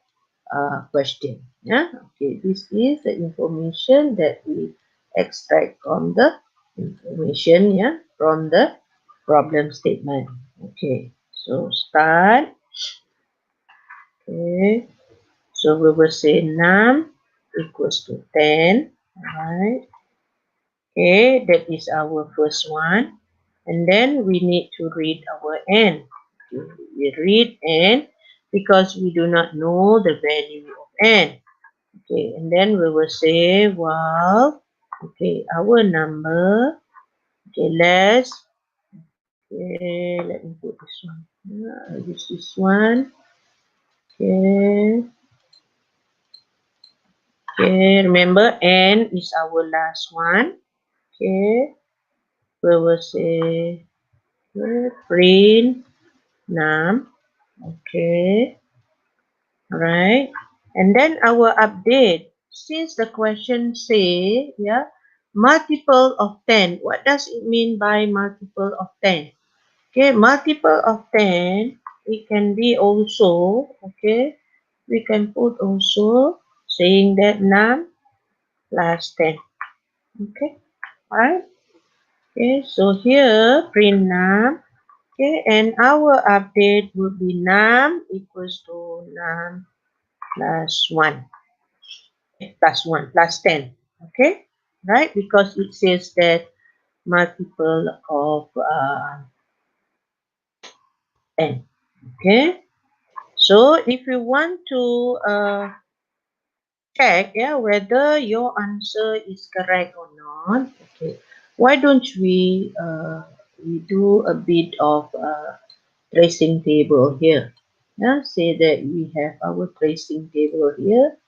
question. Yeah. Okay. This is the information that we extract from the information. Yeah. From the problem statement. Okay. So start. Okay. So we will say num equals to 10. Alright. Okay, that is our first one. And then we need to read our n. We read n because we do not know the value of n. Okay, and then we will say, wow, okay, our number, okay, okay, let me put this one. Use this one. Okay, okay, remember n is our last one. Okay, we will say, okay, print num. Okay, right. And then our update. Since the question say, yeah, multiple of 10. What does it mean by multiple of 10? Okay, multiple of 10, it can be also, okay, we can put also saying that num plus 10. Okay, alright. Okay, so here print num. Okay, and our update would be num equals to num plus 1. Plus 1 plus 10. Okay, right? Because it says that multiple of 10. Okay, so if you want to check, yeah, whether your answer is correct or not, okay, why don't we do a bit of tracing table here. Yeah, say that we have our tracing table here.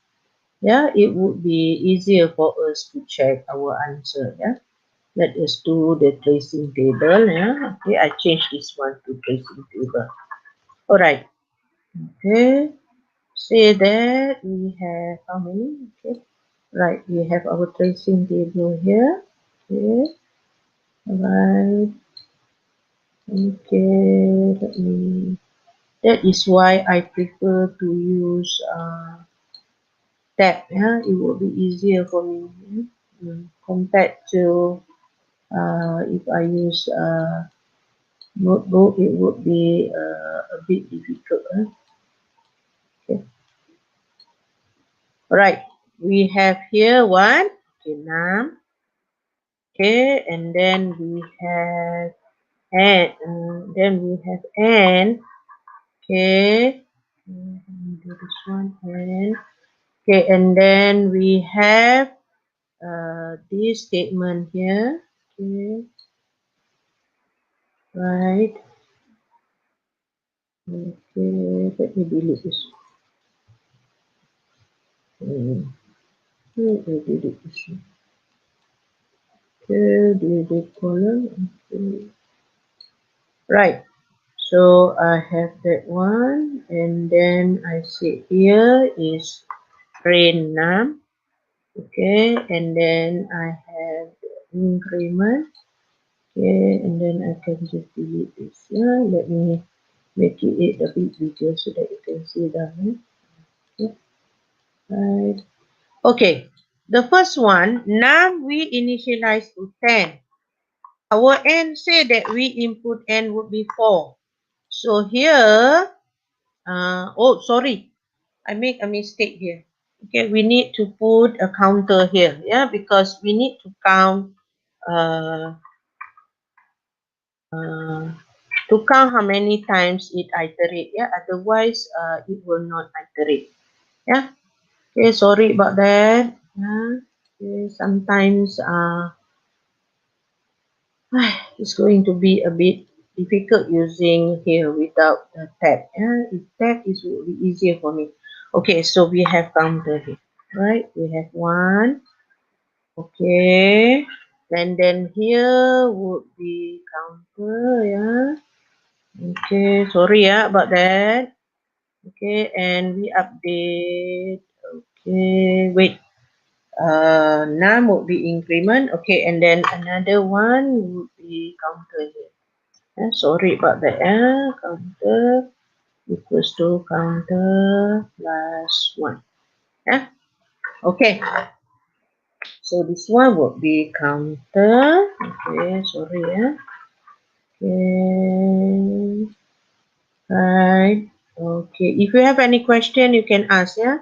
Yeah, it would be easier for us to check our answer. Yeah, let us do the tracing table. Yeah, okay, I change this one to tracing table. All right. Okay, say that we have how many? Okay, right, we have our tracing table here. Okay, all right. Okay, let me. That is why I prefer to use tab. Yeah, it will be easier for me compared to if I use notebook. It would be a bit difficult. Okay. Right. We have here one. Okay, num. Okay, and then we have and then we have and. Okay. Let me do this one and. Okay, and then we have this statement here. Okay, right. Okay, let me delete this. Let me delete this. Okay, delete column. Okay. Right. So I have that one, and then I see here is train num. Okay, and then I have increment. Okay, and then I can just delete this. Yeah, let me make it a bit bigger so that you can see that. Okay, right. Okay, the first one, num we initialize to 10. Our n say that we input n would be 4. So here, oh, sorry, I make a mistake here. Okay, we need to put a counter here, yeah, because we need to count uh, uh, how many times it iterate, yeah, otherwise it will not iterate, yeah. Okay, sorry about that. Yeah. Okay, sometimes it's going to be a bit difficult using here without the tab. Yeah, if tab is will be easier for me. Okay, so we have counter here, right? We have one. Okay, and then here would be counter. Yeah. Okay, sorry about that. Okay, and we update. Okay, wait. Num would be increment. Okay, and then another one would be counter here. Sorry about that. Counter equals to counter plus 1. Yeah. Okay. So this one would be counter. Okay, sorry. Okay. Right. Okay. If you have any question, you can ask. Yeah.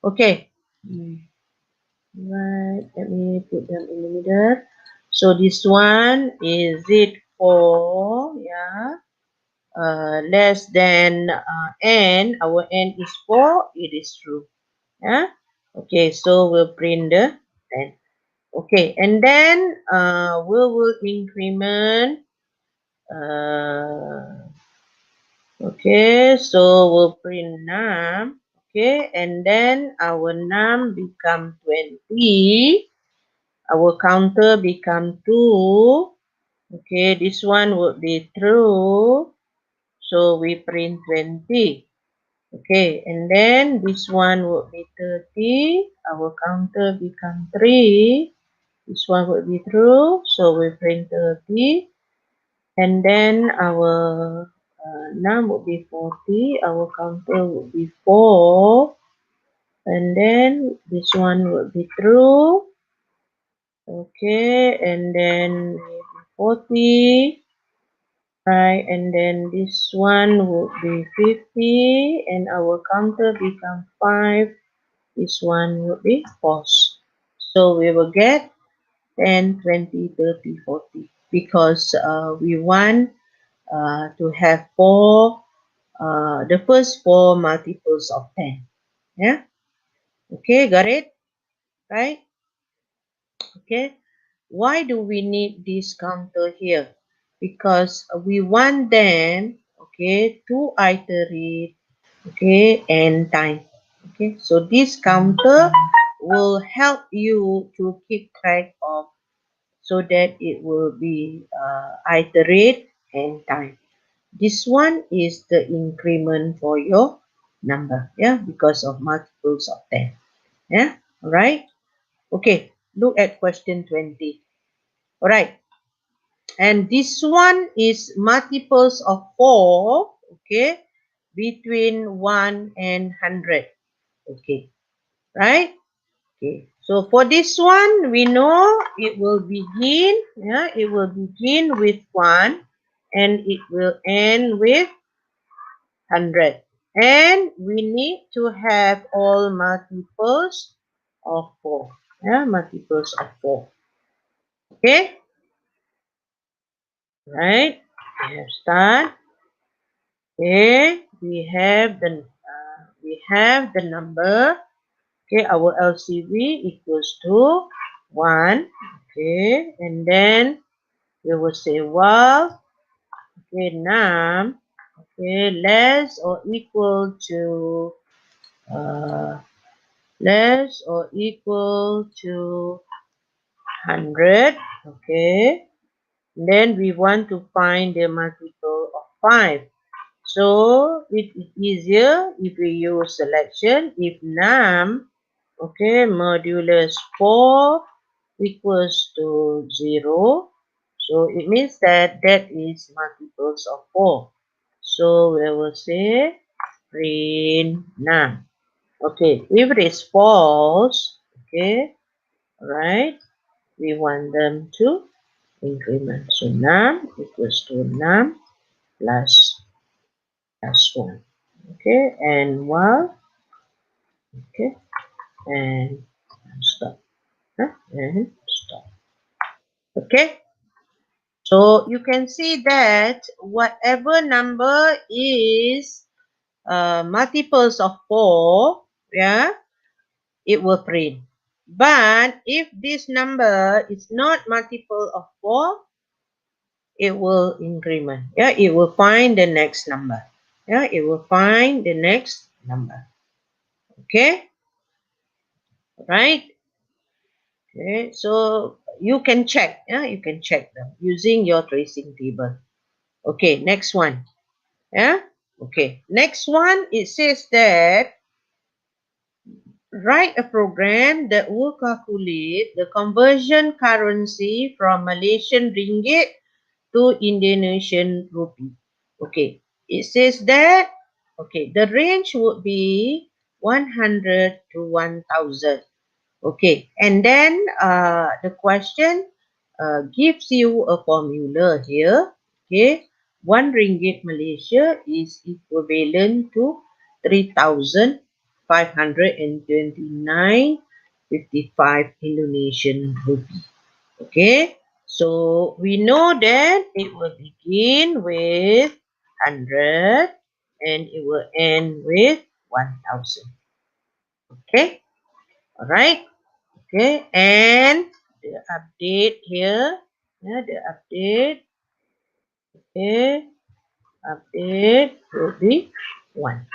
Okay. Right. Let me put them in the middle. So this one is it for less than n. Our n is 4. It is true. Yeah. Okay. So we'll print the 10. Okay. And then we will increment. Okay, so we'll print num. Okay, and then our num become 20. Our counter become 2. Okay, this one would be true. So we print 20. Okay, and then this one would be 30. Our counter become 3. This one would be true. So we print 30. And then our num would be 40, our counter would be 4, and then this one would be true. Okay, and then 40, right, and then this one would be 50, and our counter become 5. This one would be false. So we will get 10, 20, 30, 40 because we want to have the first 4 multiples of 10. Yeah. Okay, got it? Right? Okay. Why do we need this counter here? Because we want them, okay, to iterate, okay, n time. Okay, so this counter will help you to keep track of so that it will be iterate n time. This one is the increment for your number, yeah, because of multiples of 10. Yeah, all right. Okay, look at question 20. All right, and this one is multiples of 4, okay, between 1 and 100. Okay, right? Okay, so for this one, we know it will begin, it will begin with 1 and it will end with 100. And we need to have all multiples of 4. Yeah, multiples of 4. Okay, right? We have start. Okay, we have the number. Okay, our LCV equals to 1. Okay, and then we will say well. Okay, num. Okay, less or equal to uh, less or equal to 100. Okay, then we want to find the multiple of 5. So it is easier if we use selection. If num, okay, modulus 4 equals to 0, so it means that that is multiples of 4. So we will say print num. Okay, if it is false, okay, right, we want them to increment. So num equals to num plus 1. Okay, and while, okay, and stop. And stop. Okay, so you can see that whatever number is multiples of 4, yeah, it will print. But if this number is not multiple of 4, it will increment. Yeah, it will find the next number. Yeah, it will find the next number. Okay, right? Okay, so you can check. Yeah, you can check them using your tracing table. Okay, next one. Yeah. Okay, next one. It says that write a program that will calculate the conversion currency from Malaysian Ringgit to Indonesian Rupee. Okay, it says that, okay, the range would be 100 to 1000. Okay, and then the question gives you a formula here. Okay, 1 ringgit Malaysia is equivalent to 3,529.55 Indonesian rupee. Okay, so we know that it will begin with 100 and it will end with 1,000. Okay, all right. Okay, and the update here, the update, okay, update will be 1.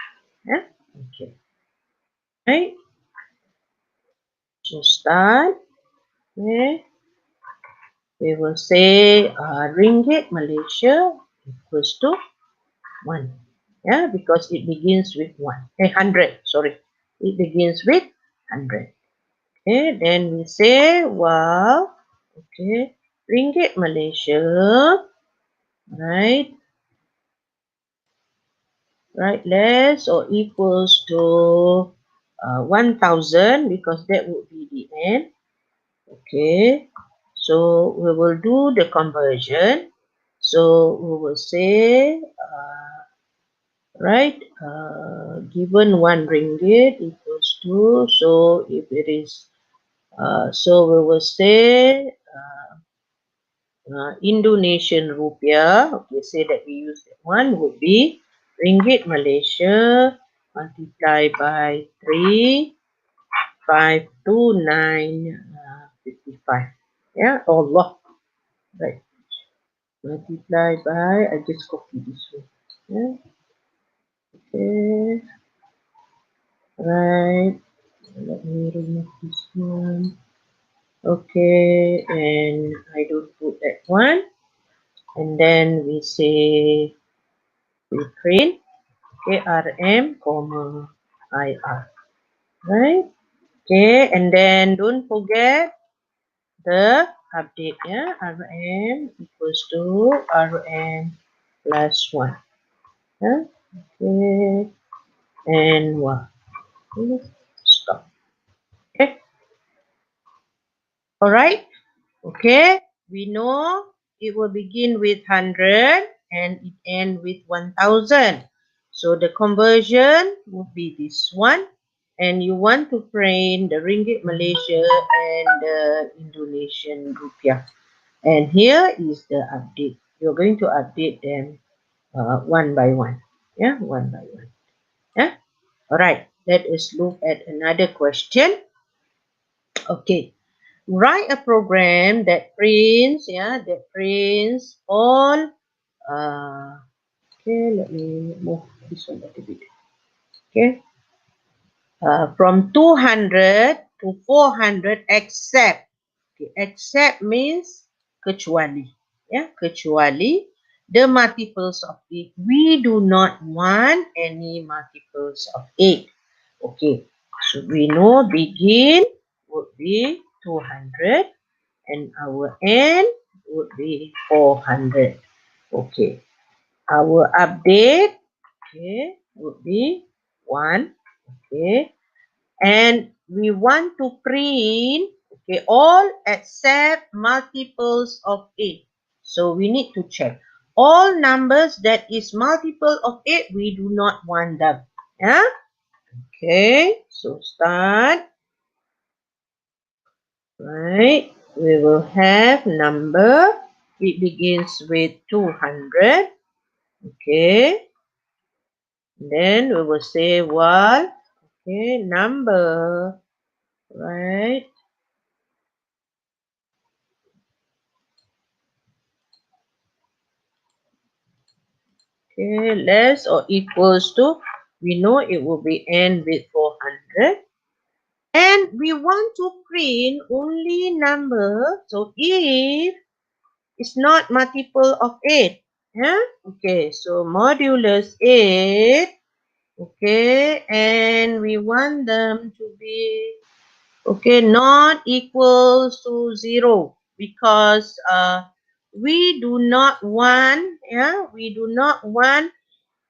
Yeah, okay, right. So start. Okay, we will say ringgit Malaysia equals to 1. Yeah, because it begins with 100. Sorry, it begins with 100. Okay, then we say wow. Okay, ringgit Malaysia, right? Right, less or equals to 1,000 because that would be the end. Okay, so we will do the conversion. So we will say, right, given 1 ringgit equals to, so if it is, so we will say Indonesian rupiah, okay, say that we use that one, would be ringgit Malaysia multiplied by 3,529.55. Yeah, Allah. Right. Multiply by, I just copy this one. Yeah. Okay. Right. Let me remove this one. Okay. And I don't put that one. And then we say we print KRM, comma IR. Right. Okay. And then don't forget the update. Yeah. RM equals to RM plus 1. Yeah. Okay. And 1. Stop. Okay. All right. Okay. We know it will begin with 100 and it end with 1,000. So the conversion would be this one. And you want to print the ringgit Malaysia and the Indonesian rupiah. And here is the update. You're going to update them one by one. Yeah, one by one. Yeah. All right. Let us look at another question. Okay. Write a program that prints, all. Okay, let me move this one a little bit. Okay, from 200 to 400 except. Okay, except means kecuali. Yeah, kecuali the multiples of 8. We do not want any multiples of 8. Okay, so we know begin would be 200. And our end would be 400. Okay. Our update, okay, would be 1. Okay. And we want to print, okay, all except multiples of 8. So we need to check. All numbers that is multiple of 8, we do not want them. Yeah. Okay. So start. Right, we will have number. It begins with 200. Okay, then we will say what? Okay, number. Right. Okay, less or equals to. We know it will be end with 400. And we want to print only number. So if it's not multiple of 8. Yeah. Okay, so modulus 8. Okay, and we want them to be, okay, not equals to 0 because we do not want, we do not want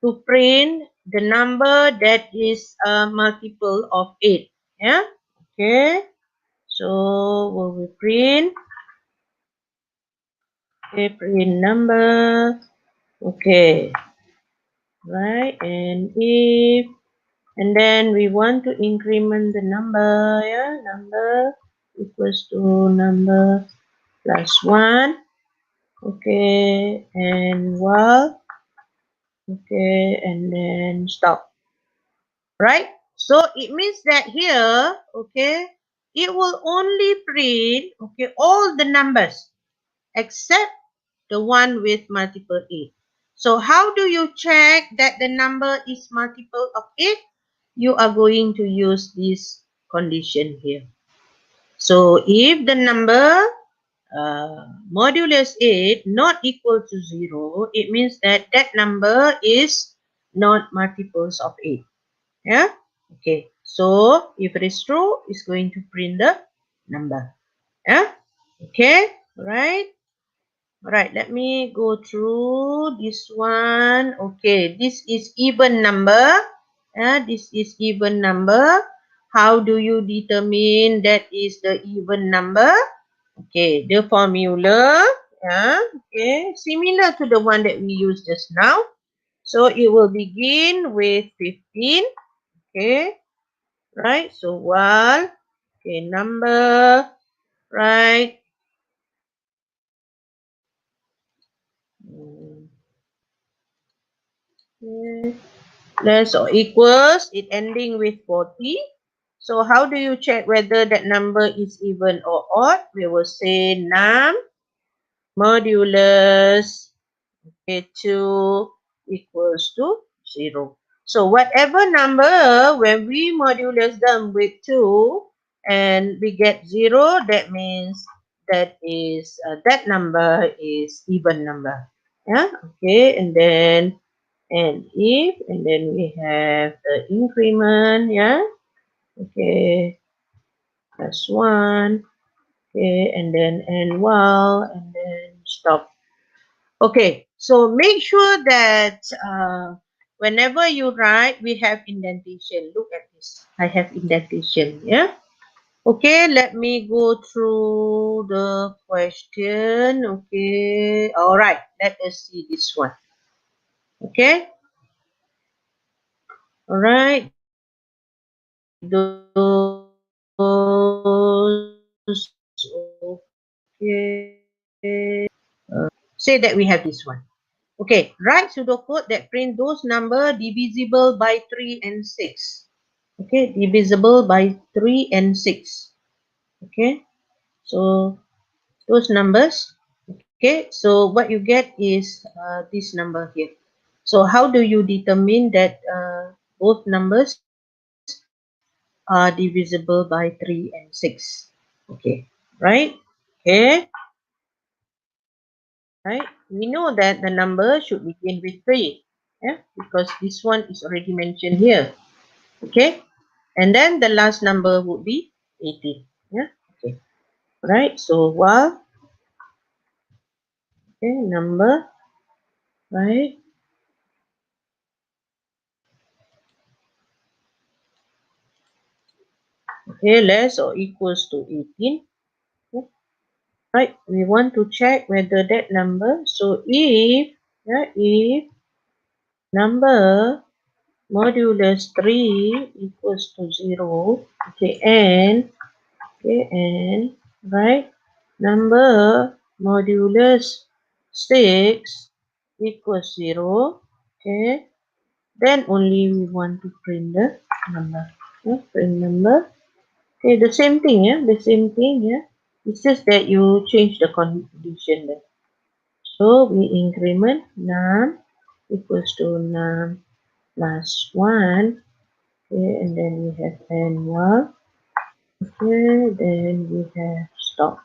to print the number that is a multiple of 8. Yeah, okay, so we will print, okay, print number, Okay, right, and if, and then we want to increment the number, yeah, number equals to number plus 1, okay, and while, okay, and then stop, right? So it means that here, okay, it will only print, okay, all the numbers except the one with multiple 8. So how do you check that the number is multiple of 8? You are going to use this condition here. So if the number modulus 8 not equal to 0, it means that that number is not multiples of 8. Yeah? Okay. So if it is true, it's going to print the number. Yeah? Okay. Right. Alright, let me go through this one. Okay, this is even number. This is even number. How do you determine that is the even number? Okay, the formula. Okay, similar to the one that we used just now. So it will begin with 15. Okay, right. So while, okay, number, right. Okay. Less or equals, it ending with 40. So how do you check whether that number is even or odd? We will say num modulus, okay, 2 equals to 0. So whatever number, when we modulus them with 2 and we get 0, that means that is that number is even number. Yeah, okay, and then and if, and then we have the increment, yeah, okay, plus 1, okay, and then and while, and then stop. Okay, so make sure that whenever you write, we have indentation. Look at this, I have indentation, yeah. Okay, let me go through the question. Okay, all right, let us see this one. Okay, all right, those, okay, say that we have this one. Okay, write pseudocode that print those number divisible by 3 and 6. Okay, divisible by 3 and 6. Okay, so those numbers. Okay, so what you get is this number here. So how do you determine that both numbers are divisible by 3 and 6? Okay, right? Okay, right? We know that the number should begin with 3. Yeah, because this one is already mentioned here. Okay, and then the last number would be 80. Yeah, okay, right? So while, okay, number, right? Okay, less or equals to 18. Okay, right? We want to check whether that number. So if, yeah, if number modulus 3 equals to 0, okay, and, okay, and, right, number modulus 6 equals 0, okay, then only we want to print the number. Yeah, print number. Okay, the same thing, yeah, the same thing, yeah. It's just that you change the condition there. So we increment num equals to num plus 1. Okay, and then we have annual. Okay, then we have stop.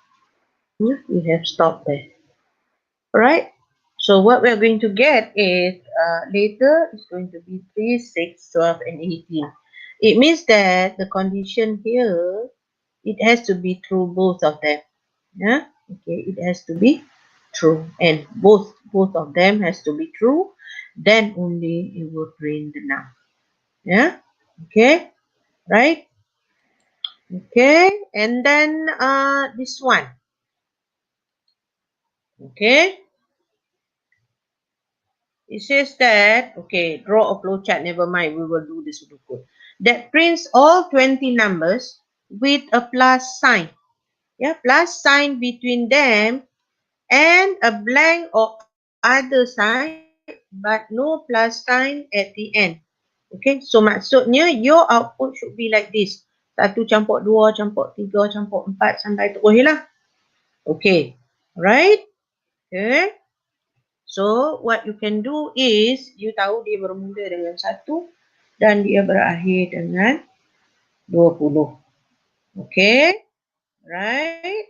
Yeah, we have stop there. Alright. So what we're going to get is later is going to be 3, 6, 12, and 18. It means that the condition here, it has to be true both of them. Yeah. Okay. It has to be true, and both of them has to be true. Then only it will print the num. Yeah. Okay. Right. Okay. And then this one. Okay. It says that, okay, draw a flowchart, never mind, we will do this code. That prints all 20 numbers with a plus sign. Yeah, plus sign between them and a blank or other side, but no plus sign at the end. Okay, so maksudnya your output should be like this. 1 campur 2 campur 3 campur 4 sampai terus lah. Okay, right? Okay. So, what you can do is, you tahu dia bermula dengan 1 dan dia berakhir dengan 20. Okay, right?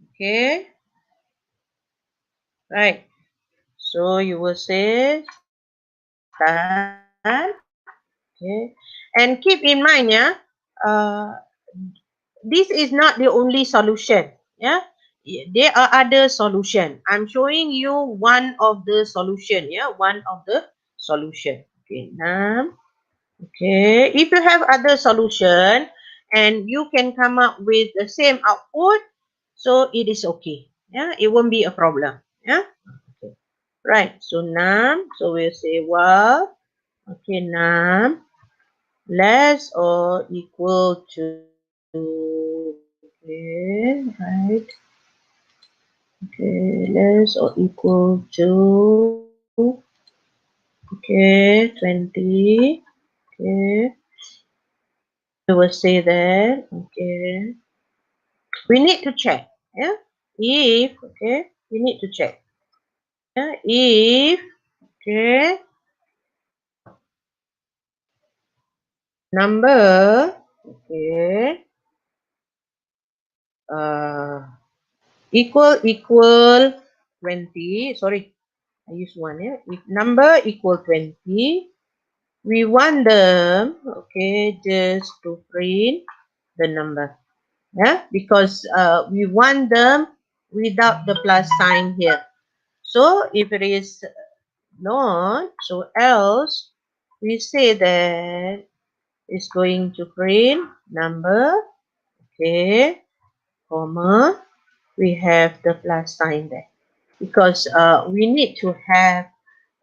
Okay, right. So, you will say start. Okay, and keep in mind, yeah, this is not the only solution. Yeah, there are other solution. I'm showing you one of the solution. Yeah, one of the solution. Okay, now, okay, if you have other solution and you can come up with the same output, so it is okay. Yeah, it won't be a problem. Yeah, okay, right. So now, so we'll say well, okay, now less or equal to, okay, right, okay, less or equal to, okay, 20, okay, we will say that, okay, we need to check, yeah, if, okay, we need to check, yeah, if, okay, number, okay, uh, equal 20, sorry, I use 1, yeah. If number equal 20, we want them, okay, just to print the number, yeah, because we want them without the plus sign here. So if it is not, so else we say that it's going to print number, okay, comma, we have the plus sign there, because we need to have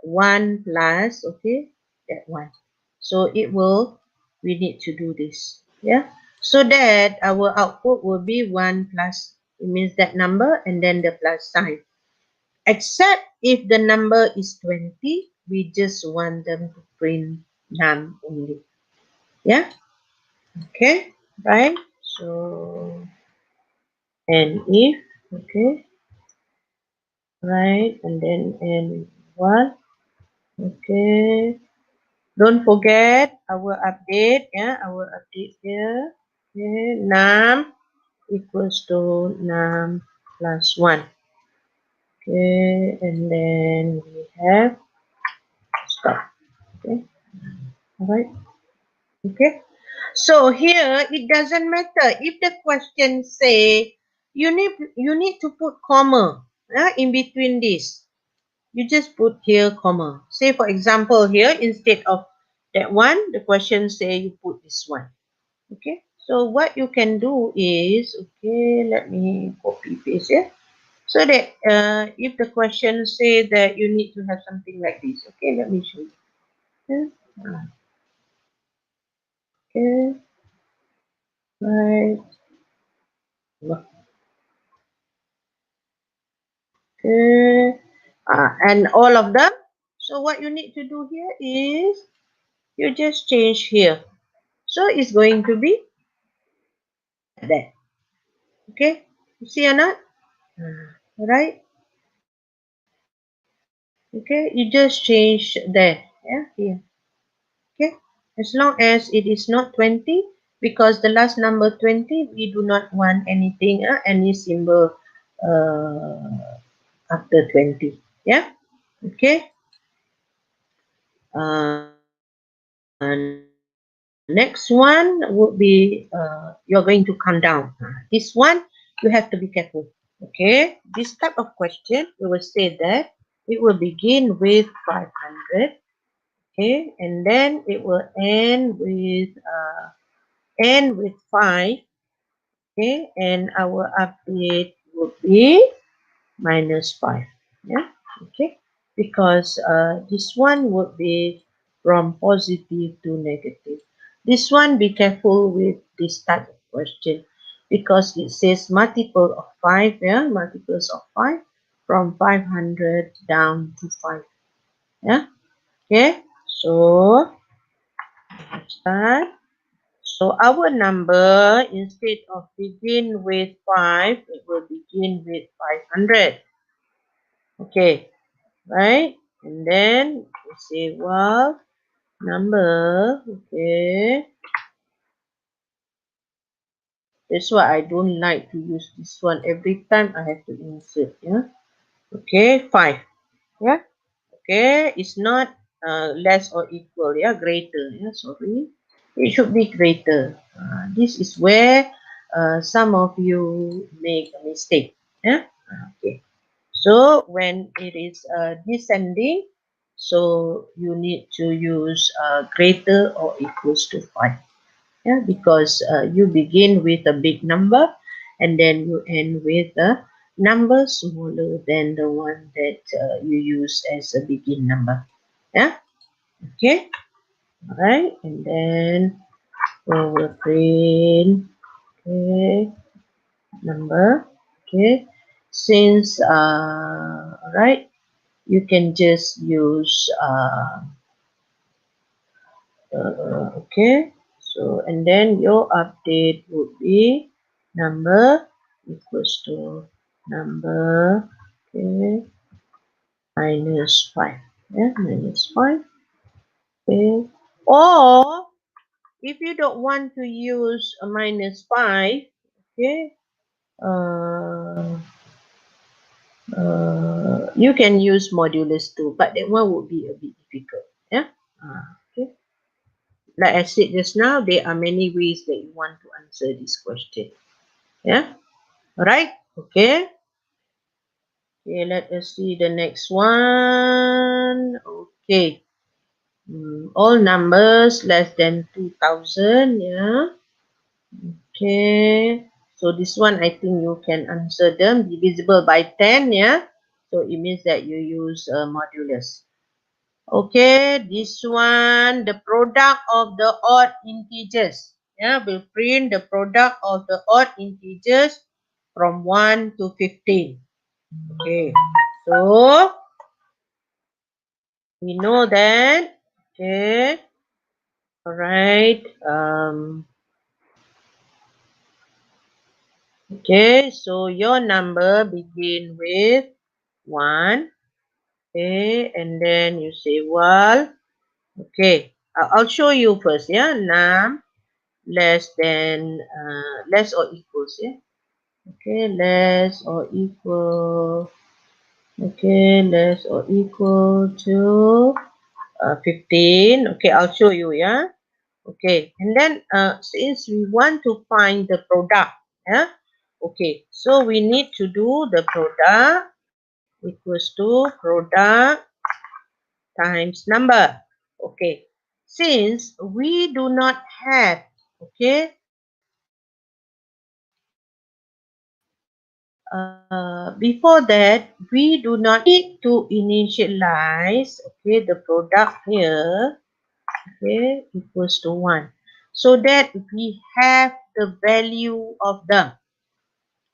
1 plus, okay, that one. So it will, we need to do this, yeah, so that our output will be 1 plus, it means that number and then the plus sign. Except if the number is 20, we just want them to print none only, yeah, okay, right? So, and if, okay, right, and then and what, okay, don't forget our update, yeah, our update here, okay, num equals to num plus 1, okay, and then we have stop, okay, all right, okay. So here it doesn't matter if the question say you need to put comma, in between this. You just put here comma. Say for example here, instead of that one, the question say you put this one. Okay. So what you can do is, okay, let me copy paste here. So that if the question say that you need to have something like this. Okay, let me show you. Okay. Right. Okay. And all of them. So what you need to do here is you just change here. So it's going to be that. Okay. You see or not? Right? Okay. You just change there. Yeah. Here. Okay. As long as it is not 20, because the last number 20, we do not want anything, any symbol after 20. Yeah. Okay. Next one would be you're going to come down. This one you have to be careful. Okay, this type of question we will say that it will begin with 500. Okay, and then it will end with 5. Okay, and our update would be -5. Yeah, okay, because this one would be from positive to negative. This one, be careful with this type of question because it says multiple of 5, yeah, multiples of 5 from 500 down to 5. Yeah, okay, so let's start. So our number, instead of begin with 5, it will begin with 500. Okay, right? And then we say, well, number, okay. That's why I don't like to use this one. Every time I have to insert, yeah. Okay, 5, yeah. Okay, it's not less or equal, yeah, greater, yeah, sorry. It should be greater. This is where some of you make a mistake, yeah. Okay. So when it is descending, so you need to use greater or equals to 5. Yeah, because you begin with a big number and then you end with a number smaller than the one that you use as a begin number. Yeah, okay, all right, and then we will print, okay, number, okay, since all right, you can just use okay, so and then your update would be number equals to number, okay, minus 5, yeah, minus 5, okay, or if you don't want to use a minus 5, okay, uh, you can use modulus too, but that one would be a bit difficult, yeah. Okay, like I said just now, there are many ways that you want to answer this question. Yeah. All right. Okay. Okay. Let us see the next one. Okay. All numbers less than 2,000. Yeah. Okay. So this one, I think you can answer them. Divisible by 10. Yeah. So it means that you use modulus. Okay, this one, the product of the odd integers. Yeah, we'll print the product of the odd integers from 1 to 15. Okay, so we know that. Okay, all right. Okay, so your number begin with 1. Okay, and then you say, well, okay, I'll show you first. Yeah, num less than less or equals, yeah, okay, less or equal, okay, less or equal to 15. Okay, I'll show you, yeah. Okay, and then since we want to find the product, yeah, okay, so we need to do the product equals to product times number. Okay, since we do not have, okay, before that, we do not need to initialize, okay, the product here, okay, equals to 1. So that we have the value of them,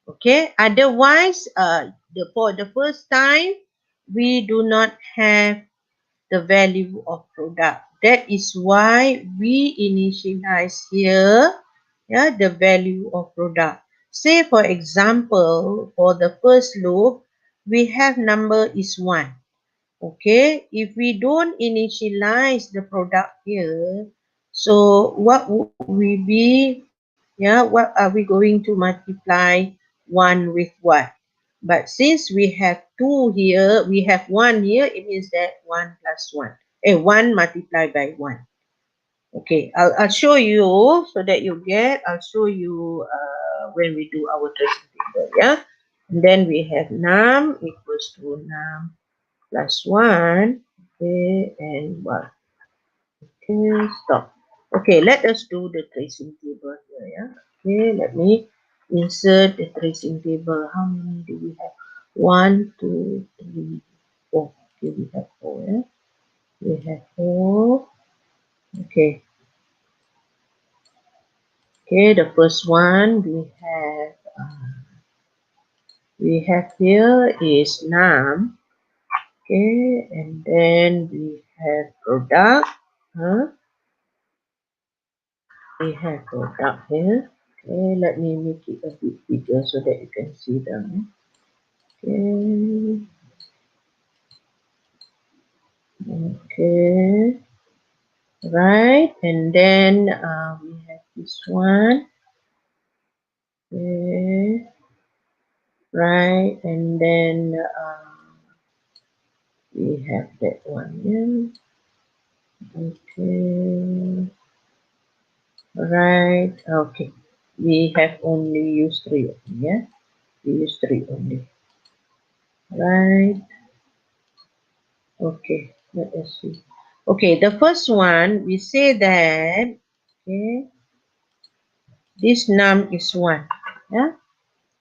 okay. Otherwise, for the first time, we do not have the value of product. That is why we initialize here, yeah, the value of product. Say for example, for the first loop, we have number is 1. Okay, if we don't initialize the product here, so what would we be? Yeah, what are we going to multiply 1 with what? But since we have 2 here, we have 1 here, it means that 1 plus 1. 1 multiplied by 1. Okay, I'll show you so that you get, I'll show you when we do our tracing table, yeah. And then we have num equals to num plus 1, okay, and 1. Okay, stop. Okay, let us do the tracing table here, yeah. Okay, let me insert the tracing table. How many do we have? 1, 2, 3, 4. Okay, we have 4. Yeah? We have 4. Okay. Okay, the first one we have here is nam. Okay, and then we have product. Huh? We have product here. Okay, let me make it a bit bigger so that you can see them. Okay. Okay. Right, and then we have this one. Okay. Right, and then we have that one. Yeah. Okay. Right. Okay. We have only used 3. Yeah. We use 3 only. Right. Okay. Let us see. Okay. The first one, we say that, okay, this num is 1. Yeah.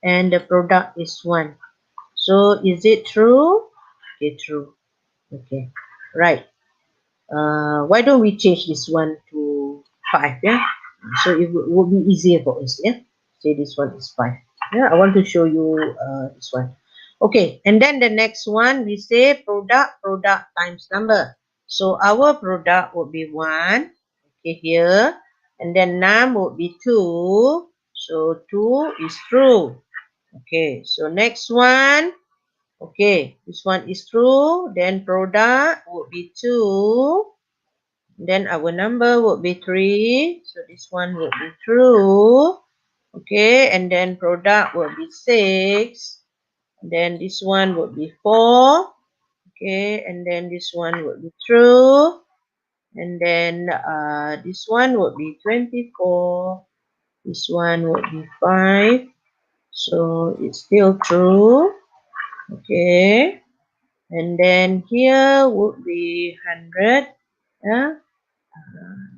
And the product is 1. So is it true? Okay, true. Okay. Right. Why don't we change this one to 5? Yeah. So it would be easier for us. Yeah. Say this one is 5. Yeah. I want to show you this one. Okay. And then the next one we say product times number. So our product would be 1. Okay, here. And then num would be 2. So 2 is true. Okay. So next one. Okay, this one is true. Then product would be 2. Then our number would be 3. So this one would be true. Okay, and then product would be 6. Then this one would be 4. Okay, and then this one would be true. And then this one would be 24. This one would be 5. So it's still true. Okay. And then here would be 100. Ya.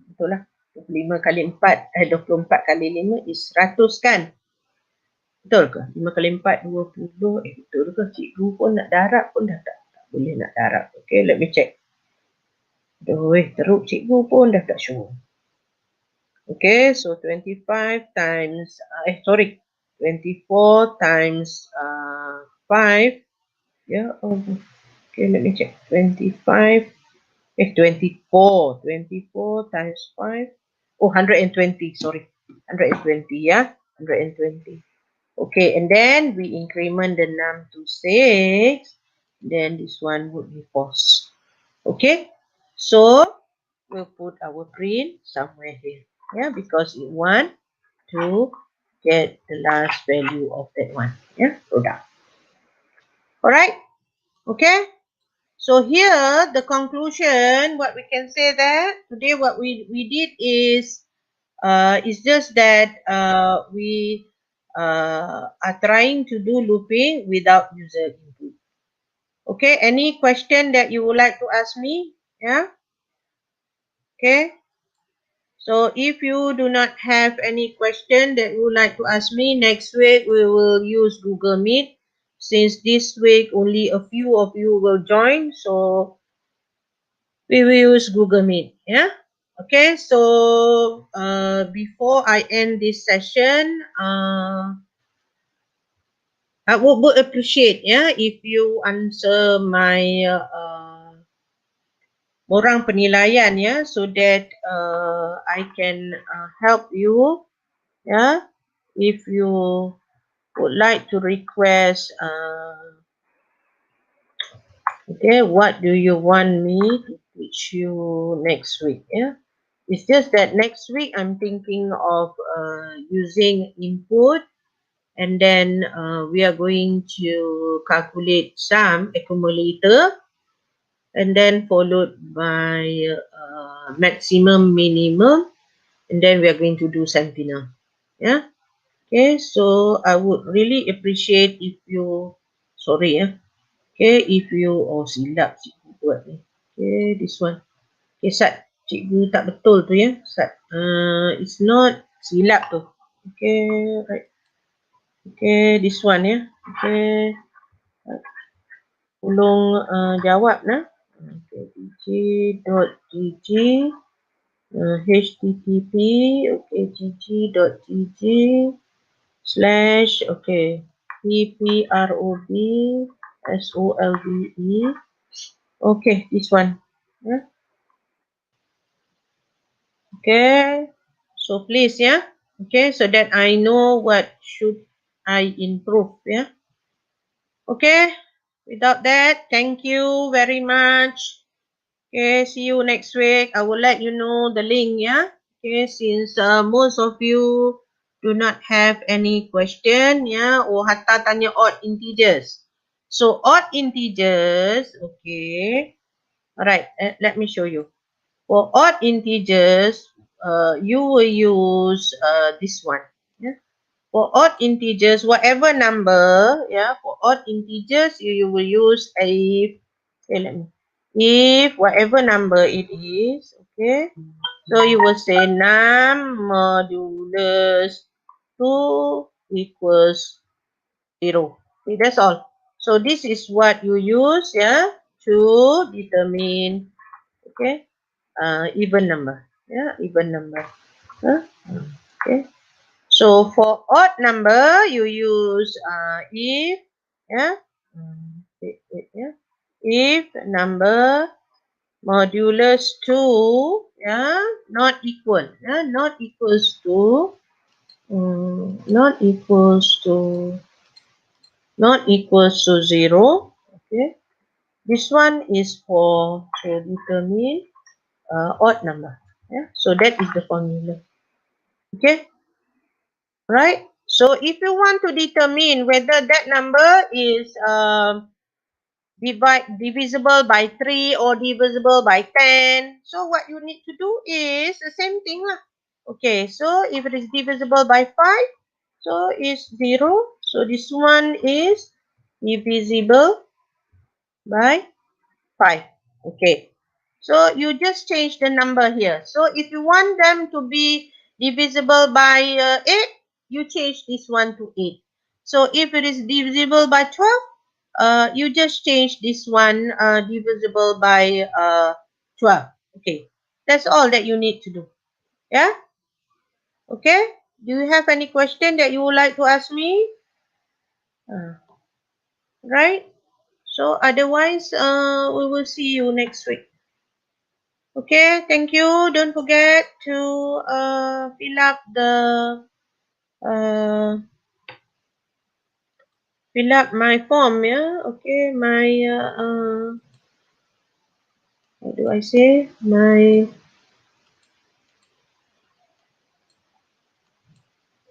Betul lah. 25 kali 4, 24 kali 5 is 100 kan? Betul ke? 5 kali 4, 20. Betul ke? Cikgu pun nak darab pun dah tak boleh nak darab. Okay, let me check. Aduh, teruk cikgu pun dah tak sure. Okay, so 25 times, 24 times 5. Yeah, oh, okay, let me check. 24 times 5. Oh, 120, sorry. 120, yeah. 120. Okay, and then we increment the num to 6. Then this one would be false. Okay, so we'll put our print somewhere here. Yeah, because we want to get the last value of that one. Yeah, product. Alright, okay. So here, the conclusion, what we can say that today what we did is it's just that we are trying to do looping without user input. Okay, any question that you would like to ask me? Yeah. Okay. So if you do not have any question that you would like to ask me, next week we will use Google Meet. Since this week only a few of you will join, so we will use Google Meet. Yeah. Okay. So before I end this session, I would appreciate, yeah, if you answer my orang penilaian, yeah, so that I can help you, yeah. If you would like to request, okay, what do you want me to teach you next week? Yeah, it's just that next week I'm thinking of using input, and then we are going to calculate some accumulator, and then followed by maximum, minimum, and then we are going to do Sentinel. Yeah. Okay, so I would really appreciate if you, sorry ya, okay, if you, oh silap cikgu buat ni. Okay, this one. Okay, Sat, cikgu tak betul tu ya, Sat. It's not silap tu. Okay, right. Okay, this one ya. Okay, tolong jawab nah. Okay, gg.gg http okay gg.gg / okay PPROBSOLVE. Okay, this one. Yeah. Okay, so please, yeah. Okay, so that I know what should I improve, yeah. Okay, without that, thank you very much. Okay, see you next week. I will let you know the link, yeah. Okay, since most of you do not have any question, yeah, or hatta tanya odd integers. So odd integers, okay. Alright, let me show you. For odd integers, you will use this one. Yeah. For odd integers, whatever number, yeah, for odd integers, you will use a, okay, let me, if whatever number it is, okay, so you will say num modulus 2 equals 0. Okay, that's all. So this is what you use, yeah, to determine, okay, even number, yeah, even number. Huh? Okay. So for odd number, you use if, yeah, yeah, if number modulus 2, yeah, not equal, yeah, not equals to, not equals to, not equals to 0. Okay. This one is for to determine odd number. Yeah. So that is the formula. Okay. Right? So if you want to determine whether that number is divisible by 3 or divisible by 10, so what you need to do is the same thing lah. Okay, so if it is divisible by 5, so it's 0. So this one is divisible by 5. Okay. So you just change the number here. So if you want them to be divisible by 8, you change this one to 8. So if it is divisible by 12, you just change this one divisible by 12. Okay. That's all that you need to do. Yeah? Okay. Do you have any question that you would like to ask me? Right? So otherwise, we will see you next week. Okay, thank you. Don't forget to fill up the fill up my form, yeah. Okay, my what do I say? My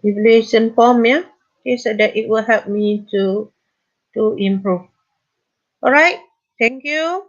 evaluation form, yeah. Okay, so that it will help me to improve. All right. Thank you.